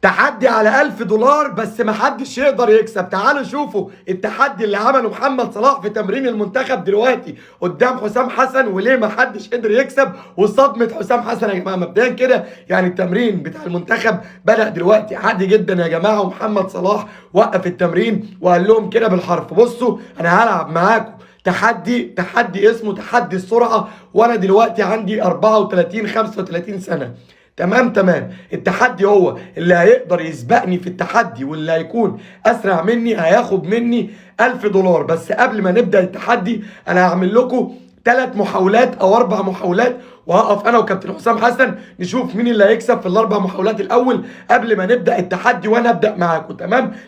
تحدي على $1000 بس محدش يقدر يكسب. تعالوا شوفوا التحدي اللي عمله محمد صلاح في تمرين المنتخب دلوقتي قدام حسام حسن، وليه محدش قدر يكسب، وصدمة حسام حسن. يا جماعة مبدئيا كده يعني التمرين بتاع المنتخب بدأ دلوقتي عادي جدا يا جماعة، ومحمد صلاح وقف التمرين وقال لهم كده بالحرف: بصوا انا هلعب معاكم تحدي اسمه تحدي السرعة، وانا دلوقتي عندي 34 35 سنة. تمام. التحدي هو اللي هيقدر يسبقني في التحدي واللي هيكون اسرع مني هياخد مني $1000. بس قبل ما نبدأ التحدي انا هعمل لكم 3 محاولات او 4 محاولات، وهقف انا وكابتن حسام حسن نشوف مين اللي هيكسب في ال4 محاولات الاول قبل ما نبدا التحدي، وانا ابدا معاكم.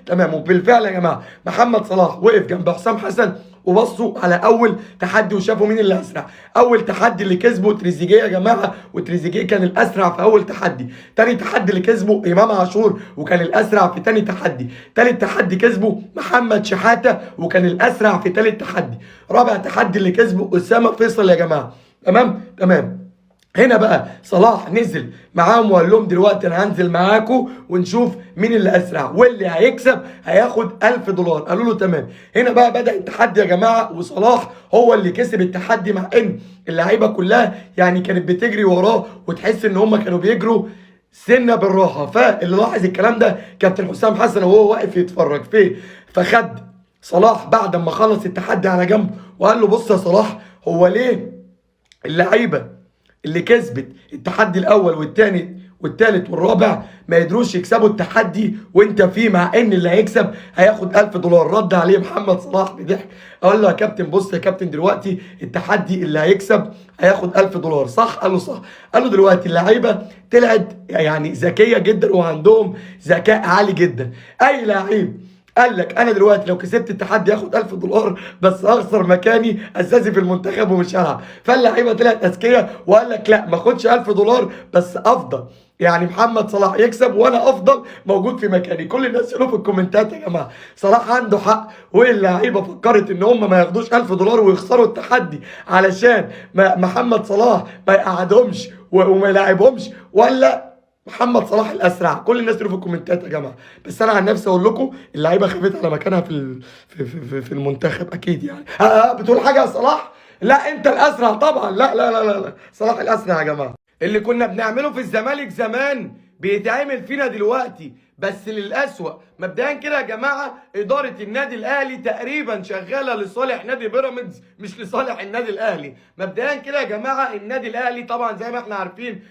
تمام. وبالفعل يا جماعه محمد صلاح وقف جنب حسام حسن وبصوا على اول تحدي وشافوا مين اللي اسرع. اول تحدي اللي كسبه تريزيجيه يا جماعه، وتريزيجيه كان الاسرع في اول تحدي. تاني تحدي اللي كسبه امام عاشور وكان الاسرع في تاني تحدي. تالت تحدي كسبه محمد شحاته وكان الاسرع في تالت تحدي. رابع تحدي اللي كسبه اسامه فيصل يا جماعه. تمام. هنا بقى صلاح نزل معاهم وقال لهم دلوقتي انا هنزل معاكم ونشوف مين اللي اسرع، واللي هيكسب هياخد $1000. قالوا له تمام. هنا بقى بدأ التحدي يا جماعه، وصلاح هو اللي كسب التحدي، مع ان اللعيبه كلها يعني كانت بتجري وراه وتحس ان هم كانوا بيجروا سنه بالراحه. فاللي لاحظ الكلام ده كابتن حسام حسن وهو واقف يتفرج فيه، فخد صلاح بعد ما خلص التحدي على جنب وقال له: بص يا صلاح، هو ليه اللعيبه اللي كسبت التحدي الاول والثاني والثالث والرابع ما يقدروش يكسبوا التحدي وانت فيه، مع ان اللي هيكسب هياخد $1000؟ رد عليه محمد صلاح بضحك قال له: يا كابتن بص يا كابتن، دلوقتي التحدي اللي هيكسب هياخد $1000 صح؟ قال له صح. قال له دلوقتي اللعيبه طلعت يعني ذكيه جدا وعندهم ذكاء عالي جدا. اي لعيب قال لك انا دلوقتي لو كسبت التحدي هاخد $1000 بس هخسر مكاني اساسي في المنتخب ومش هلعب. فاللعيبه طلعت اذكياء وقال لك لا، ما اخدش $1000 بس افضل يعني محمد صلاح يكسب وانا افضل موجود في مكاني. كل الناس يقولوا في الكومنتات يا جماعه صلاح عنده حق، واللعيبه فكرت ان هم ما ياخدوش $1000 ويخسروا التحدي علشان محمد صلاح ما يقعدهمش وما يلاعبهمش، ولا محمد صلاح الاسرع. كل الناس تقول في الكومنتات يا جماعه، بس انا عن نفسي اقول لكم اللعيبه خافت على مكانها في المنتخب اكيد يعني. بتقول حاجه يا صلاح؟ لا انت الاسرع طبعا. لا صلاح الاسرع يا جماعه. اللي كنا بنعمله في الزمالك زمان بيتعمل فينا دلوقتي بس للأسوأ. مبدئيا كده يا جماعه إدارة النادي الأهلي تقريبا شغالة لصالح نادي بيراميدز مش لصالح النادي الأهلي. مبدئيا كده يا جماعه النادي الأهلي طبعا زي ما احنا عارفين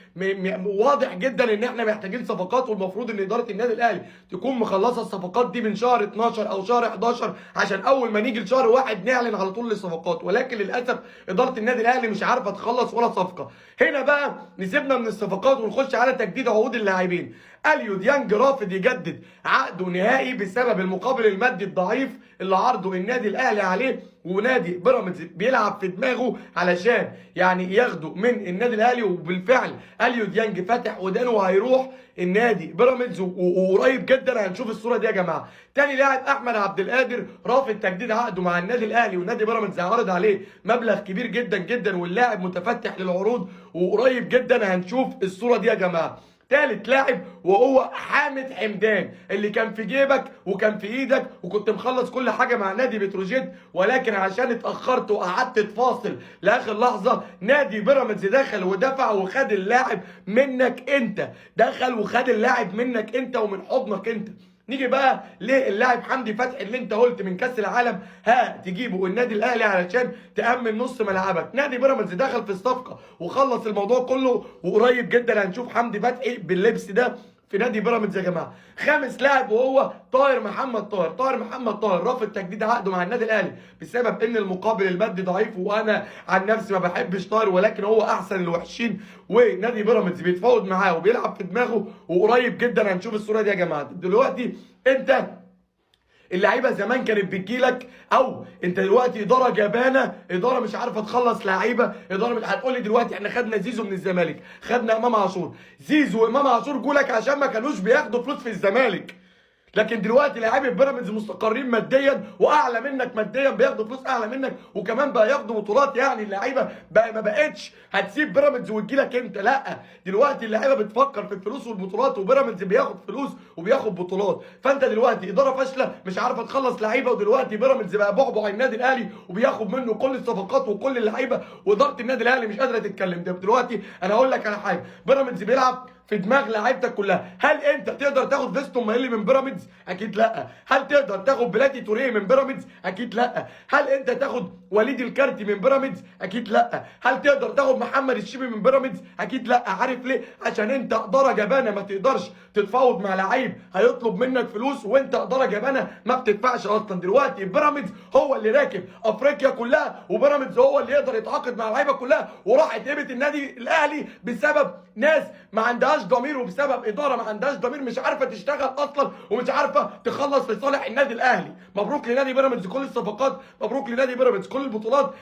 واضح جدا ان احنا محتاجين صفقات، والمفروض ان إدارة النادي الأهلي تكون مخلصه الصفقات دي من شهر 12 او شهر 11 عشان اول ما نيجي لشهر 1 نعلن على طول الصفقات، ولكن للأسف إدارة النادي الأهلي مش عارفه تخلص ولا صفقة. هنا بقى نسيبنا من الصفقات ونخش على تجديد عقود اللاعبين. اليو ديانج رافض يجدد عقده نهائي بسبب المقابل المادي الضعيف اللي عرضه النادي الاهلي عليه، ونادي بيراميدز بيلعب في دماغه علشان يعني ياخده من النادي الاهلي. وبالفعل اليو ديانج فاتح ودانه وهيروح النادي بيراميدز، وقريب جدا هنشوف الصوره دي يا جماعه. تاني لاعب احمد عبد القادر رافض تجديد عقده مع النادي الاهلي، والنادي بيراميدز هيعرض عليه مبلغ كبير جدا واللاعب متفتح للعروض، وقريب جدا هنشوف الصوره دي يا جماعه. تالت لاعب وهو حامد حمدان اللي كان في جيبك وكان في ايدك وكنت مخلص كل حاجه مع نادي بتروجيت، ولكن عشان اتاخرت وقعدت تفاصل لاخر لحظه نادي بيراميدز دخل ودفع وخد اللاعب منك انت، دخل وخد اللاعب منك انت ومن حضنك انت. نيجي بقى للاعب حمدي فتحي اللي انت قلت من كاس العالم تجيبه النادي الاهلي علشان تامن نص ملعبك. نادي بيراميدز دخل في الصفقه وخلص الموضوع كله، وقريب جدا هنشوف حمدي فتحي باللبس ده في نادي بيراميدز يا جماعه. خامس لاعب وهو طاهر محمد طاهر رافض تجديد عقده مع النادي الاهلي بسبب ان المقابل المادي ضعيف، وانا عن نفسي ما بحبش طاهر ولكن هو احسن الوحشين، ونادي بيراميدز بيتفاوض معاه وبيلعب في دماغه، وقريب جدا هنشوف الصوره دي يا جماعه. دلوقتي انت اللعيبه زمان كانت بتجيلك، او انت دلوقتي اداره جبانه، اداره مش عارفه تخلص لعيبه، اداره مش هتقول لي دلوقتي احنا خدنا زيزو من الزمالك، خدنا امام عاشور. زيزو وامام عاشور جولك عشان ما كانوش بياخدوا فلوس في الزمالك، لكن دلوقتي لاعبي بيراميدز مستقرين ماديا واعلى منك ماديا، بياخدوا فلوس اعلى منك، وكمان بقى ياخدوا بطولات. يعني اللعيبه بقى ما بقتش هتسيب بيراميدز وتجيلك انت، لا دلوقتي اللعيبه بتفكر في الفلوس والبطولات، وبيراميدز بياخد فلوس وبياخد بطولات. فانت دلوقتي اداره فاشله مش عارفه تخلص لعيبه، ودلوقتي بيراميدز بقى بعبع النادي الاهلي وبياخد منه كل الصفقات وكل اللعيبه، واداره النادي الاهلي مش قادره تتكلم. ده دلوقتي انا هقول لك على حاجه، بيراميدز بيلعب في دماغ لعيبتك كلها. هل انت تقدر تاخد فيستون مايلي من بيراميدز؟ اكيد لا. هل تقدر تاخد بلاتي توريه من بيراميدز؟ اكيد لا. هل انت تاخد وليد الكارتي من بيراميدز؟ اكيد لا. هل تقدر تاخد محمد الشيبي من بيراميدز؟ اكيد لا. عارف ليه؟ عشان انت اداره جبانه ما تقدرش تتفاوض مع لعيب هيطلب منك فلوس، وانت اداره جبانه ما بتدفعش اصلا. دلوقتي بيراميدز هو اللي راكب افريقيا كلها، وبيراميدز هو اللي يقدر يتعاقد مع اللعيبه كلها، وراحت هيبه النادي الاهلي بسبب ناس ما عندهاش ضمير، وبسبب اداره ما عندهاش ضمير، مش عارفه تشتغل اصلا ومش عارفه تخلص لصالح النادي الاهلي. مبروك لنادي بيراميدز كل الصفقات، مبروك لنادي بيراميدز كل البطولات.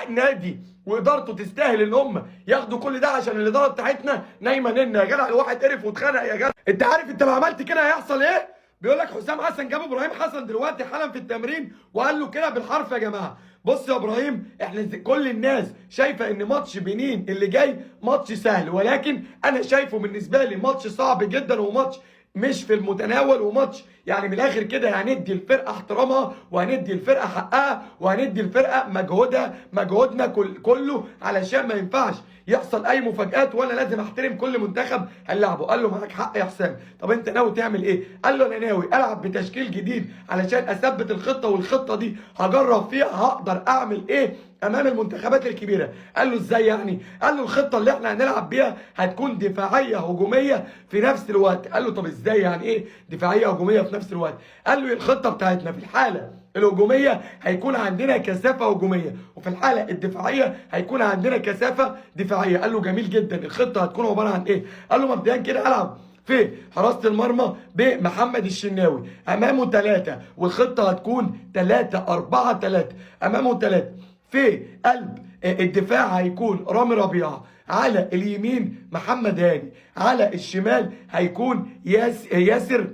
نادي وادارته تستاهل ان هم ياخدوا كل ده، عشان الاداره بتاعتنا نايمه ننا يا جدع. الواحد قرف واتخنق يا جدع. انت عارف انت لو عملت كده هيحصل ايه؟ بيقول لك حسام حسن جاب ابراهيم حسن دلوقتي حالا في التمرين وقال له كده بالحرف يا جماعه، بص يا ابراهيم، احنا كل الناس شايفه ان ماتش بنين اللي جاي ماتش سهل، ولكن انا شايفه بالنسبه لي ماتش صعب جدا، وماتش مش في المتناول، وماتش يعني من الاخر كده هندي الفرقه احترامها، وهندي الفرقه حقها، وهندي الفرقه مجهودنا كله، علشان ما ينفعش يحصل اي مفاجآت، وانا لازم احترم كل منتخب هنلعبه. قال له معاك حق يا حسام، طب انت ناوي تعمل ايه؟ قال له انا ناوي العب بتشكيل جديد علشان اثبت الخطه، والخطه دي هجرب فيها هقدر اعمل ايه امام المنتخبات الكبيره. قال له ازاي يعني؟ قال له الخطه اللي احنا هنلعب بيها هتكون دفاعيه هجوميه في نفس الوقت. قال له طب ازاي يعني ايه دفاعيه هجوميه في نفس الوقت؟ قال له الخطه بتاعتنا في الحاله الهجوميه هيكون عندنا كثافه هجوميه، وفي الحاله الدفاعيه هيكون عندنا كثافه دفاعيه. قال له جميل جدا، الخطه هتكون عباره عن ايه؟ قال له مبدئيا كده العب في حراسه المرمى بمحمد الشناوي، امامه 3، والخطه هتكون 3-4-3، امامه 3. في قلب الدفاع هيكون رامي ربيعه، على اليمين محمد هاني، على الشمال هيكون ياسر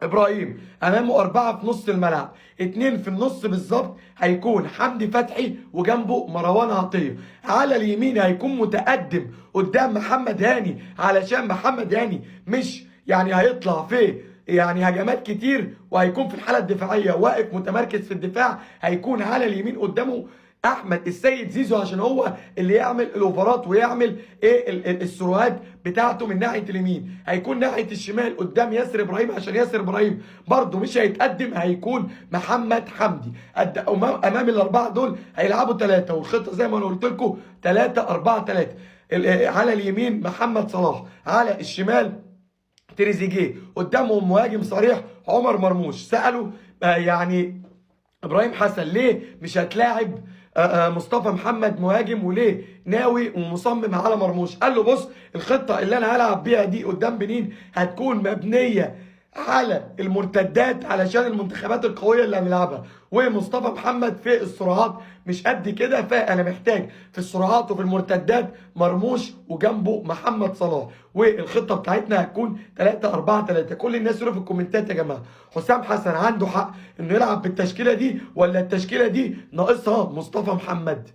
ابراهيم، امامه 4 في نص الملعب، 2 في النص بالظبط هيكون حمدي فتحي، وجنبه مروان عطيه. على اليمين هيكون متقدم قدام محمد هاني، علشان محمد هاني مش يعني هيطلع في يعني هجمات كتير، وهيكون في الحاله الدفاعيه واقف متمركز في الدفاع. هيكون على اليمين قدامه احمد السيد زيزو، عشان هو اللي يعمل الاوفرات ويعمل ايه السروهات بتاعته من ناحيه اليمين. هيكون ناحيه الشمال قدام ياسر ابراهيم، عشان ياسر ابراهيم برده مش هيتقدم، هيكون محمد حمدي. امام الاربعه دول هيلعبوا 3، والخطه زي ما انا قلت لكم 3-4-3. على اليمين محمد صلاح، على الشمال تريزيجيه، قدامهم مهاجم صريح عمر مرموش. سالوا يعني ابراهيم حسن ليه مش هتلاعب مصطفى محمد مهاجم، وليه ناوي ومصمم على مرموش؟ قال له بص، الخطه اللي انا هلعب بيها دي قدام بنين هتكون مبنيه على المرتدات، علشان المنتخبات القويه اللي هنلعبها، ومصطفى محمد في السرعات مش قد كده، فانا محتاج في السرعات وفي المرتدات مرموش، وجنبه محمد صلاح. والخطه بتاعتنا هتكون 3-4-3. كل الناس يقولوا في الكومنتات يا جماعه حسام حسن عنده حق انه يلعب بالتشكيله دي، ولا التشكيله دي ناقصها مصطفى محمد؟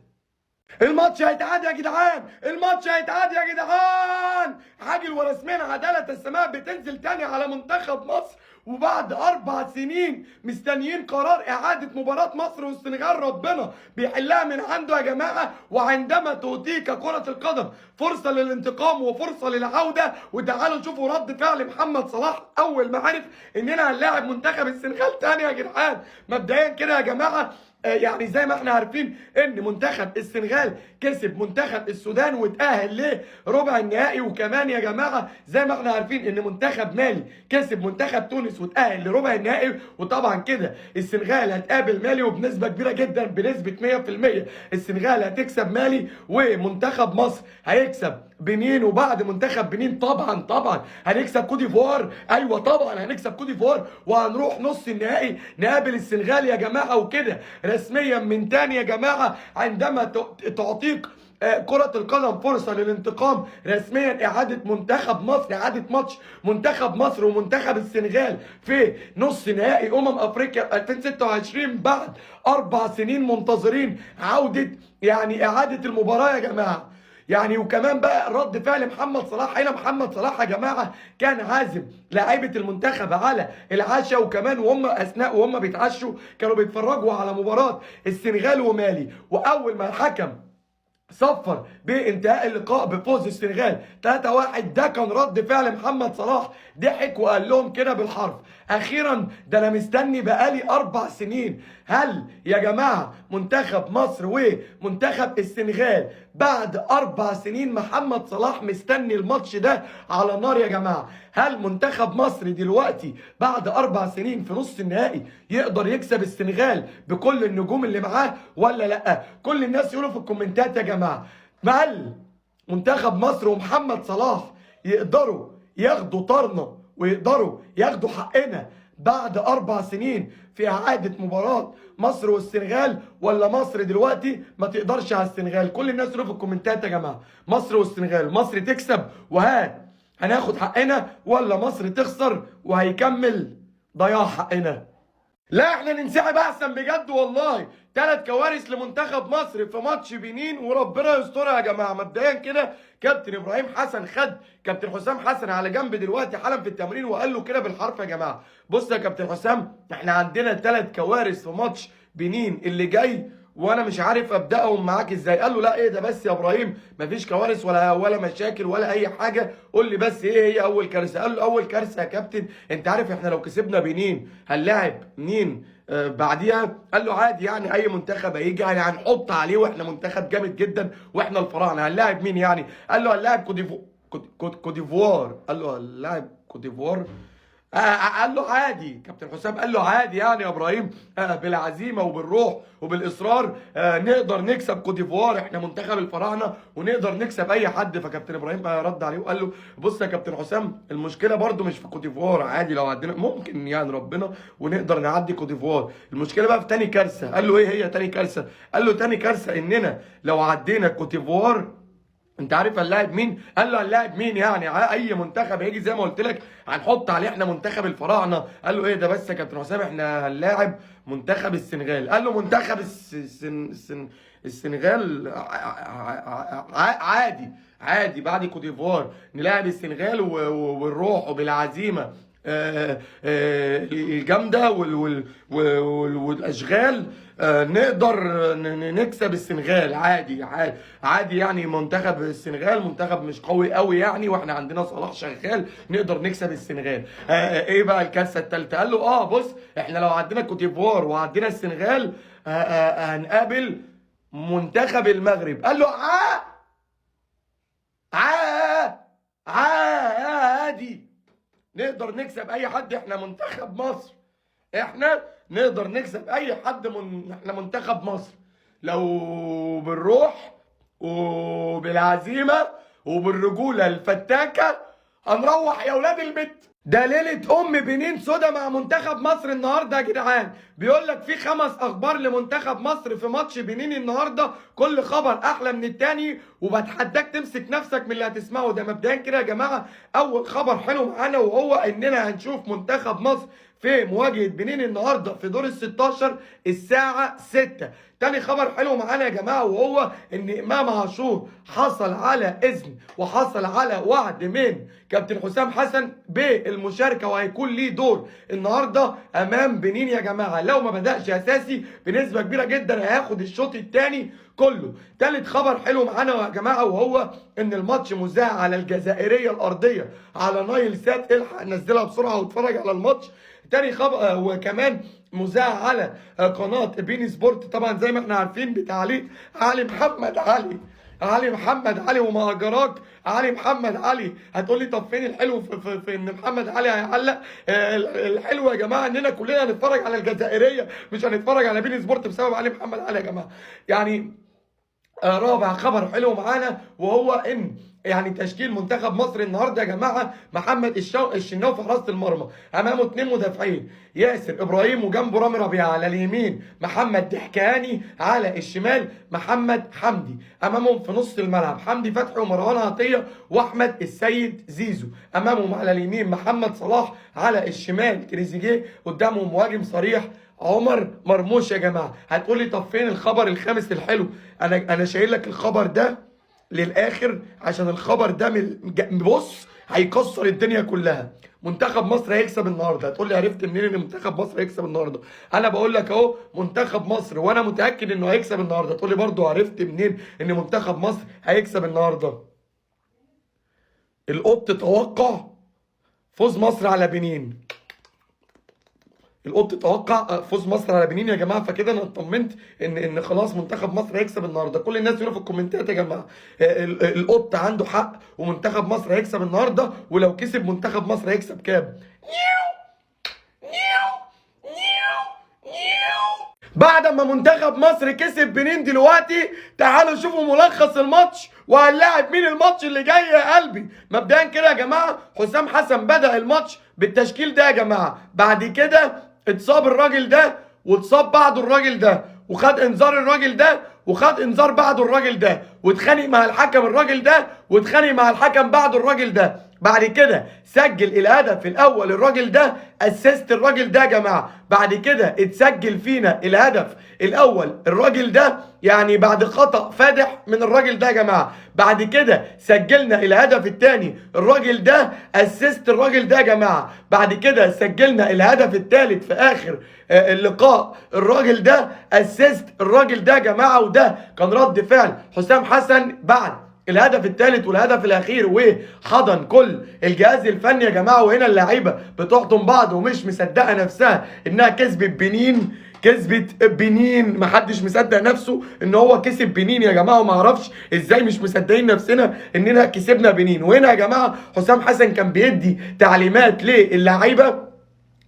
الماتش هيتعاد يا جدعان، الماتش هيتعاد يا جدعان. عاجل ورسميا عداله السماء بتنزل تاني على منتخب مصر، وبعد 4 سنين مستنيين قرار اعاده مباراه مصر والسنغال، ربنا بيحلها من عنده يا جماعه. وعندما تعطيك كره القدم فرصه للانتقام وفرصه للعوده، وتعالوا نشوفوا رد فعل محمد صلاح اول ما عرف اننا هنلاعب منتخب السنغال تاني يا جدعان. مبدئيا كده يا جماعه، يعني زي ما احنا عارفين ان منتخب السنغال كسب منتخب السودان واتأهل لربع النهائي، وكمان يا جماعه زي ما احنا عارفين ان منتخب مالي كسب منتخب تونس واتأهل لربع النهائي. وطبعا كده السنغال هتقابل مالي، وبنسبه كبيره جدا بنسبه 100% السنغال هتكسب مالي، ومنتخب مصر هيكسب بنين. وبعد منتخب بنين طبعا هنكسب كوت ديفوار، ايوه طبعا هنكسب كوت ديفوار، وهنروح نص النهائي نقابل السنغال يا جماعه. وكده رسميا من تاني يا جماعه، عندما تعطيك كرة القدم فرصة للانتقام رسميا. إعادة منتخب مصر، إعادة ماتش منتخب مصر ومنتخب السنغال في نص نهائي أفريقيا 2026 بعد 4 سنين منتظرين عودة، يعني إعادة المباراة يا جماعة. يعني وكمان بقى رد فعل محمد صلاح هنا. محمد صلاح يا جماعه كان عازم لاعيبه المنتخب على العشاء، وكمان وهم بيتعشوا كانوا بيتفرجوا على مباراه السنغال ومالي. واول ما الحكم صفر بانتهاء اللقاء بفوز السنغال 3-1، ده كان رد فعل محمد صلاح. ضحك وقال لهم كده بالحرف: اخيرا، ده انا مستني بقالي 4 سنين. هل يا جماعه منتخب مصر ومنتخب السنغال بعد 4 سنين محمد صلاح مستني الماتش ده على نار يا جماعه؟ هل منتخب مصر دلوقتي بعد 4 سنين في نص النهائي يقدر يكسب السنغال بكل النجوم اللي معاه ولا لا؟ كل الناس يقولوا في الكومنتات يا جماعه: هل منتخب مصر ومحمد صلاح يقدروا ياخدوا طارنا ويقدروا ياخدوا حقنا بعد 4 سنين في إعادة مباراة مصر والسنغال، ولا مصر دلوقتي ما تقدرش على السنغال؟ كل الناس يقولوا في الكومنتات يا جماعة: مصر والسنغال، مصر تكسب هناخد حقنا، ولا مصر تخسر وهيكمل ضياع حقنا؟ لا احنا ننسحب احسن بجد والله. 3 كوارث لمنتخب مصر في ماتش بنين وربنا يسترها يا جماعه. مبدئيا كده كابتن ابراهيم حسن خد كابتن حسام حسن على جنب دلوقتي حالا في التمرين وقال له كده بالحرف: يا جماعه بص يا كابتن حسام، احنا عندنا 3 كوارث في ماتش بنين اللي جاي وانا مش عارف ابداهم معاك ازاي. قال له: لا ايه ده بس يا ابراهيم، مفيش كوارث ولا مشاكل ولا اي حاجه، قول لي بس ايه هي اول كارثه. قال له: اول كارثه يا كابتن، انت عارف احنا لو كسبنا بنين هنلاعب مين بعديها؟ قال له: عادي يعني، اي منتخب هيجي يعني هنحط عليه، واحنا منتخب جامد جدا واحنا الفراعنه، هنلاعب مين يعني؟ قال له: هنلاعب كوديفوار. قال له: هنلاعب كوديفوار؟ قال له: عادي. كابتن حسام قال له: عادي يعني يا ابراهيم، بالعزيمه وبالروح وبالاصرار نقدر نكسب كوديفوار، احنا منتخب الفراعنه ونقدر نكسب اي حد. فكابتن ابراهيم رد عليه وقال له: بص يا كابتن حسام، المشكله برده مش في كوديفوار، عادي لو عدينا ممكن يعني ربنا ونقدر نعدي كوديفوار، المشكله بقى في تاني كارثه. قال له: ايه هي تاني كارثه؟ قال له: تاني كارثه اننا لو عدينا كوديفوار انت عارف هنلاعب مين؟ قال له: هنلاعب مين يعني؟ اي منتخب هيجي زي ما قلت لك هنحط عليه احنا منتخب الفراعنه. قال له: ايه ده بس يا كابتن حسام، احنا هنلاعب منتخب السنغال. قال له: منتخب السنغال عادي بعد كوديفوار نلاعب السنغال والروح وبالعزيمه الجامده والاشغال نقدر نكسب السنغال عادي عادي يعني. منتخب السنغال منتخب مش قوي قوي يعني، واحنا عندنا صلاح شغال نقدر نكسب السنغال. ايه بقى الكارثه الثالثه؟ قال له: بص، احنا لو عدينا كوتيفوار وعدينا السنغال هنقابل منتخب المغرب. قال له: عادي نقدر نكسب اي حد، احنا منتخب مصر، احنا نقدر نكسب اي حد احنا منتخب مصر لو بالروح وبالعزيمه وبالرجوله الفتاكه هنروح يا ولاد البيت. ده ليله بنين سودا مع منتخب مصر النهارده يا جدعان. بيقول لك في 5 اخبار لمنتخب مصر في ماتش بنين النهارده، كل خبر احلى من التاني، وبتحداك تمسك نفسك من اللي هتسمعه ده. مبدئيا كده يا جماعه، اول خبر حلو معانا وهو اننا هنشوف منتخب مصر في مواجهه بنين النهارده في دور ال16 الساعه 6. تاني خبر حلو معانا يا جماعه وهو ان امام عاشور حصل على اذن وحصل على وعد من كابتن حسام حسن بالمشاركه، وهيكون ليه دور النهارده امام بنين يا جماعه. لو ما بداش اساسي بنسبه كبيره جدا هياخد الشوط الثاني كله. تالت خبر حلو معانا يا جماعه وهو ان الماتش مذاع على الجزائريه الارضيه على نايل سات. الحق نزلها بسرعه واتفرج على الماتش. تاني خبر وكمان مذاع على قناه بين سبورت طبعا زي ما احنا عارفين بتعليق علي محمد علي وما اجراك علي محمد علي. هتقول لي طب فين الحلو في ان محمد علي هيعلق؟ الحلو يا جماعه اننا كلنا هنتفرج على الجزائريه مش هنتفرج على بين سبورت بسبب علي محمد علي يا جماعه يعني. رابع خبر حلو معانا وهو ان يعني تشكيل منتخب مصر النهارده يا جماعه: محمد الشناوي في حراسه المرمى، امامه 2 مدافعين ياسر ابراهيم وجنبه رامي ربيعه، على اليمين محمد دحكاني، على الشمال محمد حمدي، امامهم في نص الملعب حمدي فتحي ومروان عطيه واحمد السيد زيزو، امامهم على اليمين محمد صلاح، على الشمال تريزيجيه، قدامهم مهاجم صريح عمر مرموش. يا جماعه هتقول لي طب فين الخبر الخامس الحلو؟ انا شايل لك الخبر ده للاخر، عشان الخبر ده بص هيكسر الدنيا كلها. منتخب مصر هيكسب النهارده. هتقول لي عرفت منين ان منتخب مصر هيكسب النهارده؟ انا بقول لك اهو منتخب مصر وانا متاكد انه هيكسب النهارده. تقول لي برضه عرفت منين ان منتخب مصر هيكسب النهارده؟ القط توقع فوز مصر على بنين. القط توقع فوز مصر على بنين يا جماعه، فكده انا اطمنت ان خلاص منتخب مصر هيكسب النهارده. كل الناس يقولوا في الكومنتات يا جماعه القط عنده حق ومنتخب مصر هيكسب النهارده، ولو كسب منتخب مصر هيكسب كام؟ بعد ما منتخب مصر كسب بنين دلوقتي، تعالوا شوفوا ملخص الماتش وهنلاعب مين الماتش اللي جاي يا قلبي. مبدئيا كده يا جماعه حسام حسن بدأ الماتش بالتشكيل ده يا جماعه، بعد كده اتصاب الراجل ده واتصاب بعده الراجل ده، وخد انذار الراجل ده وخد انذار بعده الراجل ده، واتخانق مع الحكم الراجل ده واتخانق مع الحكم بعده الراجل ده. بعد كده سجل الهدف الاول الراجل ده، اسست الراجل ده يا جماعه. بعد كده اتسجل فينا الهدف الاول الراجل ده، يعني بعد خطأ فادح من الراجل ده يا جماعه. بعد كده سجلنا الهدف الثاني الراجل ده، اسست الراجل ده يا جماعه. بعد كده سجلنا الهدف الثالث في اخر اللقاء الراجل ده، اسست الراجل ده يا جماعه. وده كان رد فعل حسام حسن بعد الهدف الثالث والهدف الاخير، وحضن كل الجهاز الفني يا جماعه. وهنا اللعيبه بتحضن بعض ومش مصدقه نفسها انها كسبت بنين. كسبت بنين، محدش مصدق نفسه ان هو كسب بنين يا جماعه، وما اعرفش ازاي مش مصدقين نفسنا اننا كسبنا بنين. وهنا يا جماعه حسام حسن كان بيدي تعليمات للعيبه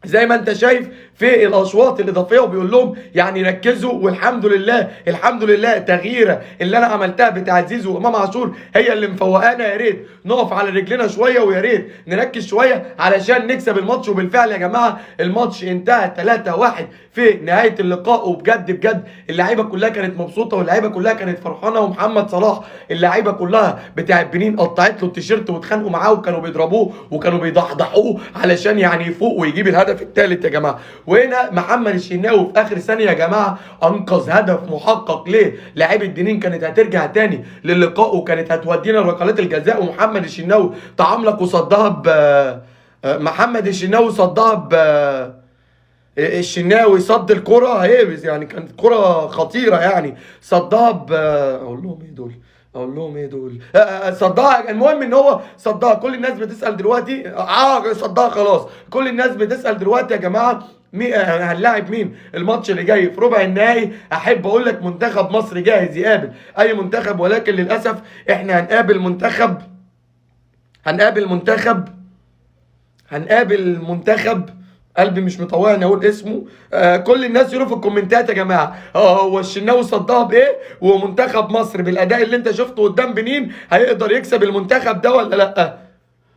زي ما انت شايف في الاشواط الاضافيه، وبيقول لهم يعني ركزوا. والحمد لله الحمد لله التغييره اللي انا عملتها بتاع زيزو وامام عاشور هي اللي مفوقانا. يا ريت نقف على رجلنا شويه ويا ريت نركز شويه علشان نكسب الماتش. وبالفعل يا جماعه الماتش انتهى 3-1 في نهايه اللقاء. وبجد بجد اللعيبه كلها كانت مبسوطه واللعيبه كلها كانت فرحانه. ومحمد صلاح اللعيبه كلها بتاع بنين قطعت له التيشيرت واتخانقوا معاه وكانوا بيضربوه وكانوا بيضحضحوه علشان يعني يفوق ويجيب الهدف الثالث يا جماعه. وهنا محمد الشناوي في اخر ثانيه يا جماعه انقذ هدف محقق ليه لعيبه بنين، كانت هترجع تاني للقاء وكانت هتودينا لركلات الجزاء. ومحمد الشناوي تعاملك وصدها محمد الشناوي صدها الشناوي صد الكرة هيبز، يعني كانت كرة خطيرة يعني صدها اقول لهم ايه دول؟ اقول لهم ايه دول؟ صدها. المهم ان هو صدها. كل الناس بتسأل دلوقتي صدها خلاص. كل الناس بتسأل دلوقتي يا جماعة هنلاعب مين الماتش اللي جاي في ربع النهائي. احب اقول لك منتخب مصر جاهز يقابل اي منتخب، ولكن للاسف احنا هنقابل منتخب قلبي مش مطوعني اقول اسمه. كل الناس يقولوا في الكومنتات يا جماعه هو الشناوي صدها بايه، ومنتخب مصر بالاداء اللي انت شفته قدام بنين هيقدر يكسب المنتخب ده ولا لا؟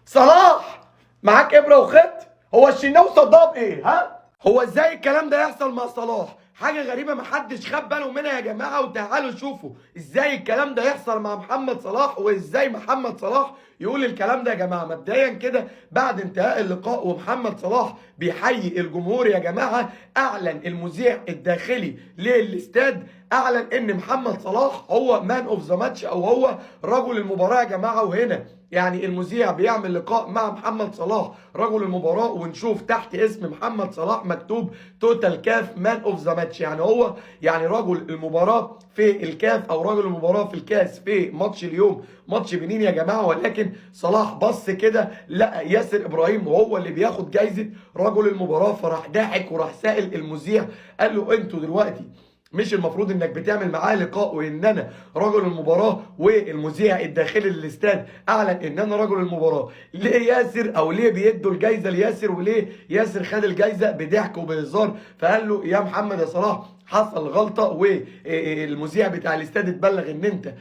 صلاح معاك ابره وخط، هو الشناوي صدها بايه؟ ها؟ هو ازاي الكلام ده يحصل مع صلاح؟ حاجه غريبه محدش خد باله منها يا جماعه. وتعالوا شوفوا ازاي الكلام ده يحصل مع محمد صلاح، وازاي محمد صلاح يقول الكلام ده يا جماعه. مبدئيا كده بعد انتهاء اللقاء ومحمد صلاح بيحيي الجمهور يا جماعه، اعلن المذيع الداخلي للاستاد اعلن ان محمد صلاح هو مان اوف ذا ماتش او هو رجل المباراه يا جماعه. وهنا يعني المذيع بيعمل لقاء مع محمد صلاح رجل المباراه، ونشوف تحت اسم محمد صلاح مكتوب توتال كاف مان اوف ذا ماتش، يعني هو يعني رجل المباراه في الكاف او رجل المباراه في الكاس في ماتش اليوم ماتش بنين يا جماعه. ولكن صلاح بص كده لقى ياسر ابراهيم وهو اللي بياخد جايزه رجل المباراه، فراح ضاحك وراح سائل المذيع قال له انتوا دلوقتي مش المفروض انك بتعمل معاه لقاء وان انا رجل المباراه؟ والمذيع الداخلي للاستاد اعلن ان انا رجل المباراه. ليه ياسر او ليه بيدوا الجايزه لياسر وليه ياسر خد الجايزه بضحك وبهزار؟ فقال له يا محمد يا صلاح حصل غلطه والمذيع بتاع الاستاد اتبلغ ان انت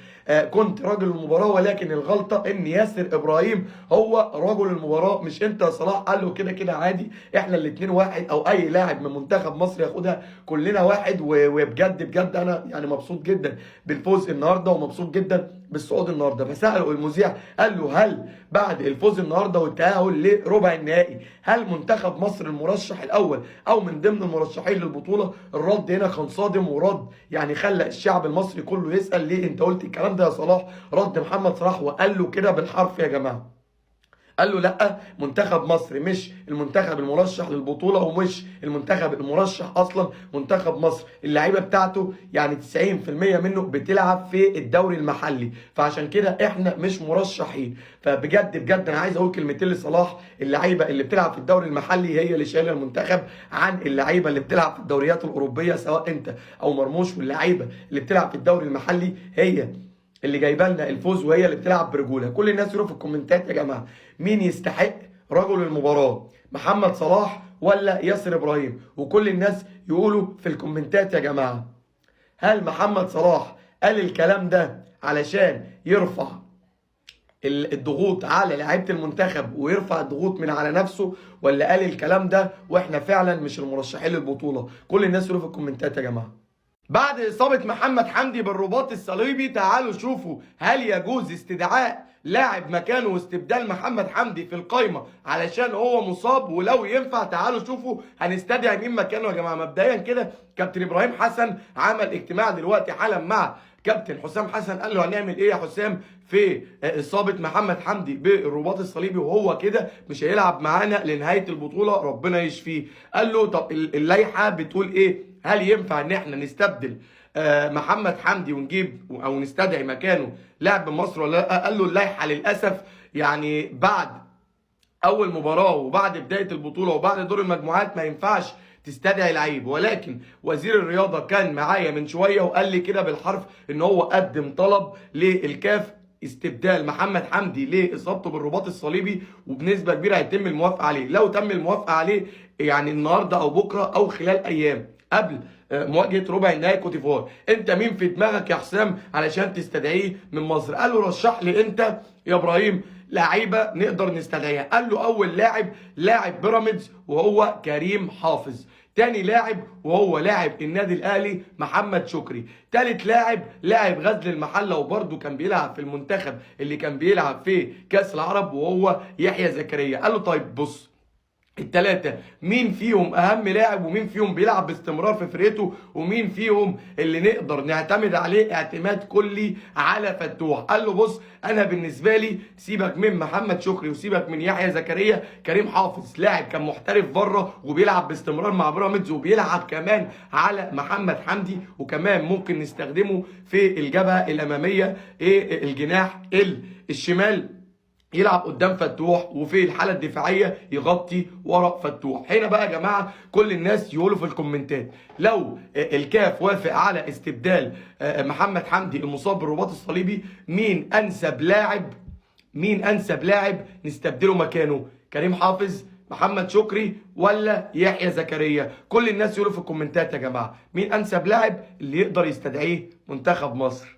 كنت راجل المباراه، ولكن الغلطه ان ياسر ابراهيم هو رجل المباراه مش انت يا صلاح. قال له كده كده عادي، احنا الاثنين واحد، او اي لاعب من منتخب مصر ياخدها كلنا واحد. وبجد بجد انا يعني مبسوط جدا بالفوز النهارده، ومبسوط جدا بالصعود النهارده. فساله المذيع قال له هل بعد الفوز النهارده والتاهل لربع النهائي هل منتخب مصر المرشح الاول او من ضمن المرشحين للبطوله؟ الرد هنا كان صادم، ورد يعني خلى الشعب المصري كله يسال ليه انت قلت الكلام ده يا صلاح. رد محمد صلاح وقال له كده بالحرف يا جماعه، قال له لا، منتخب مصر مش المنتخب المرشح للبطوله، ومش المنتخب المرشح اصلا. منتخب مصر اللعيبه بتاعته يعني 90% منه بتلعب في الدوري المحلي، فعشان كده احنا مش مرشحين. فبجد بجد انا عايز اقول كلمتين لصلاح، اللعيبه اللي بتلعب في الدوري المحلي هي اللي شايله المنتخب عن اللعيبه اللي بتلعب في الدوريات الاوروبيه، سواء انت او مرموش. واللعيبه اللي بتلعب في الدوري المحلي هي اللي جايبه لنا الفوز، وهي اللي بتلعب برجوله. كل الناس يقولوا في الكومنتات يا جماعه مين يستحق رجل المباراه، محمد صلاح ولا ياسر ابراهيم؟ وكل الناس يقولوا في الكومنتات يا جماعه هل محمد صلاح قال الكلام ده علشان يرفع الضغوط على لعيبه المنتخب ويرفع الضغوط من على نفسه، ولا قال الكلام ده واحنا فعلا مش المرشحين للبطوله؟ كل الناس يقولوا في الكومنتات يا جماعه. بعد إصابة محمد حمدي بالرباط الصليبي، تعالوا شوفوا هل يجوز استدعاء لاعب مكانه واستبدال محمد حمدي في القايمة علشان هو مصاب؟ ولو ينفع تعالوا شوفوا هنستدعي مين مكانه يا جماعة. مبدئيا كده كابتن إبراهيم حسن عمل اجتماع دلوقتي حالا مع كابتن حسام حسن، قال له هنعمل ايه يا حسام في اصابه محمد حمدي بالرباط الصليبي وهو كده مش هيلعب معانا لنهايه البطوله، ربنا يشفيه. قال له طب اللائحه بتقول ايه؟ هل ينفع ان احنا نستبدل محمد حمدي ونجيب او نستدعي مكانه لاعب من مصر ولا لا؟ قال له اللائحه للاسف يعني بعد اول مباراه وبعد بدايه البطوله وبعد دور المجموعات ما ينفعش تستدعي لعيب. ولكن وزير الرياضه كان معايا من شويه وقال لي كده بالحرف ان هو قدم طلب للكاف استبدال محمد حمدي لاصابته بالرباط الصليبي، وبنسبه كبيره هيتم الموافقه عليه. لو تم الموافقه عليه يعني النهارده او بكره او خلال ايام قبل مواجهه ربع النهائي كوت ديفوار، انت مين في دماغك يا حسام علشان تستدعيه من مصر؟ قال له رشح لي انت يا ابراهيم لعيبه نقدر نستدعيها. قال له اول لاعب بيراميدز وهو كريم حافظ، تاني لاعب وهو لاعب النادي الاهلي محمد شكري، تالت لاعب غزل المحله وبرده كان بيلعب في المنتخب اللي كان بيلعب في كاس العرب وهو يحيى زكريا. قال له طيب بص، التلاتة مين فيهم اهم لاعب ومين فيهم بيلعب باستمرار في فرقته ومين فيهم اللي نقدر نعتمد عليه اعتماد كلي على فتوح؟ قال له بص، انا بالنسبه لي سيبك من محمد شكري وسيبك من يحيى زكريا، كريم حافظ لاعب كان محترف بره وبيلعب باستمرار مع بيراميدز وبيلعب كمان على محمد حمدي، وكمان ممكن نستخدمه في الجبهه الاماميه الجناح الشمال يلعب قدام فتوح، وفي الحاله الدفاعيه يغطي ورا فتوح. هنا بقى يا جماعه كل الناس يقولوا في الكومنتات لو الكاف وافق على استبدال محمد حمدي المصاب بالرباط الصليبي، مين انسب لاعب نستبدله مكانه؟ كريم حافظ، محمد شكري، ولا يحيى زكريا؟ كل الناس يقولوا في الكومنتات يا جماعه مين انسب لاعب اللي يقدر يستدعيه منتخب مصر.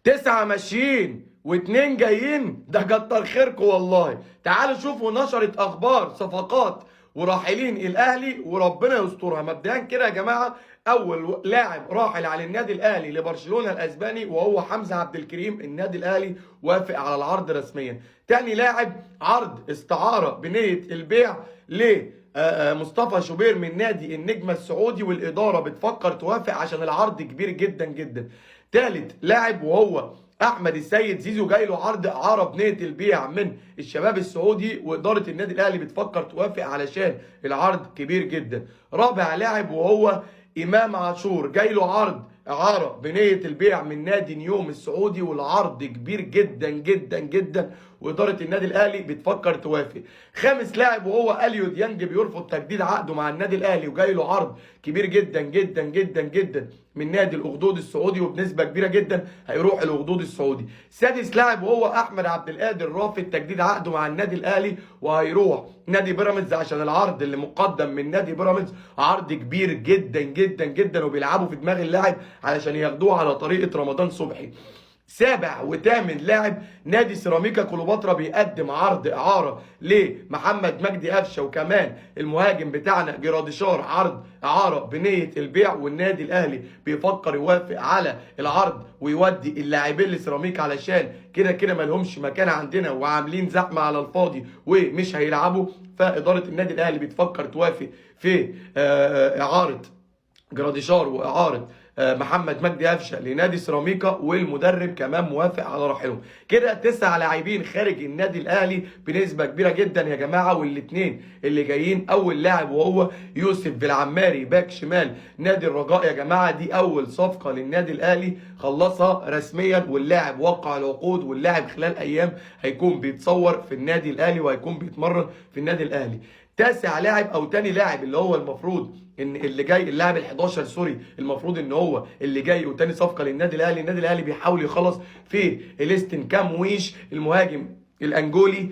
9 ماشيين و2 جايين، ده كتر خيركم والله. تعالوا شوفوا نشرت اخبار صفقات وراحلين الاهلي وربنا يسترها. مبدئيا كده يا جماعه اول لاعب راحل على النادي الاهلي لبرشلونه الاسباني وهو حمزه عبد الكريم، النادي الاهلي وافق على العرض رسميا. تاني لاعب عرض استعاره بنيه البيع مصطفى شوبير من نادي النجم السعودي، والاداره بتفكر توافق عشان العرض كبير جدا جدا. تالت لاعب وهو احمد السيد زيزو، جاي له عرض اعاره بنيه البيع من الشباب السعودي، واداره النادي الاهلي بتفكر توافق علشان العرض كبير جدا. رابع لاعب وهو امام عاشور، جاي له عرض اعاره بنيه البيع من نادي نيوم السعودي، والعرض كبير جدا جدا جدا واداره النادي الاهلي بتفكر توافق. خامس لاعب وهو اليو ديانج بيرفض تجديد عقده مع النادي الاهلي وجاي له عرض كبير جدا جدا جدا جدا من نادي الاخدود السعودي، وبنسبه كبيره جدا هيروح الاخدود السعودي. سادس لاعب وهو احمد عبد القادر رافض تجديد عقده مع النادي الاهلي وهيروح نادي بيراميدز عشان العرض اللي مقدم من نادي بيراميدز عرض كبير جدا جدا جدا، وبيلعبوا في دماغ اللاعب علشان ياخدوه على طريقه رمضان صبحي. سابع وثامن لاعب نادي سيراميكا كليوباترا بيقدم عرض اعاره لمحمد مجدي قفشه، وكمان المهاجم بتاعنا جراديشار عرض اعاره بنيه البيع، والنادي الاهلي بيفكر يوافق على العرض ويودي اللاعبين لسيراميكا علشان كده كده ما لهمش مكان عندنا وعاملين زحمه على الفاضي ومش هيلعبوا. فاداره النادي الاهلي بتفكر توافق في اعاره جراديشار واعاره محمد مجدي قفشه لنادي سيراميكا، والمدرب كمان موافق على رحيلهم. كده 9 لاعبين خارج النادي الاهلي بنسبه كبيره جدا يا جماعه. والاثنين اللي جايين، اول لاعب وهو يوسف بالعماري باك شمال نادي الرجاء يا جماعه، دي اول صفقه للنادي الاهلي خلصها رسميا، واللاعب وقع العقود، واللاعب خلال ايام هيكون بيتصور في النادي الاهلي وهيكون بيتمرن في النادي الاهلي. تاسع لاعب او تاني لاعب اللي هو المفروض ان اللي جاي اللاعب ال11 سوري، المفروض ان هو اللي جاي وتاني صفقه للنادي الاهلي. النادي الاهلي بيحاول يخلص في إليستن كامويش المهاجم الانجولي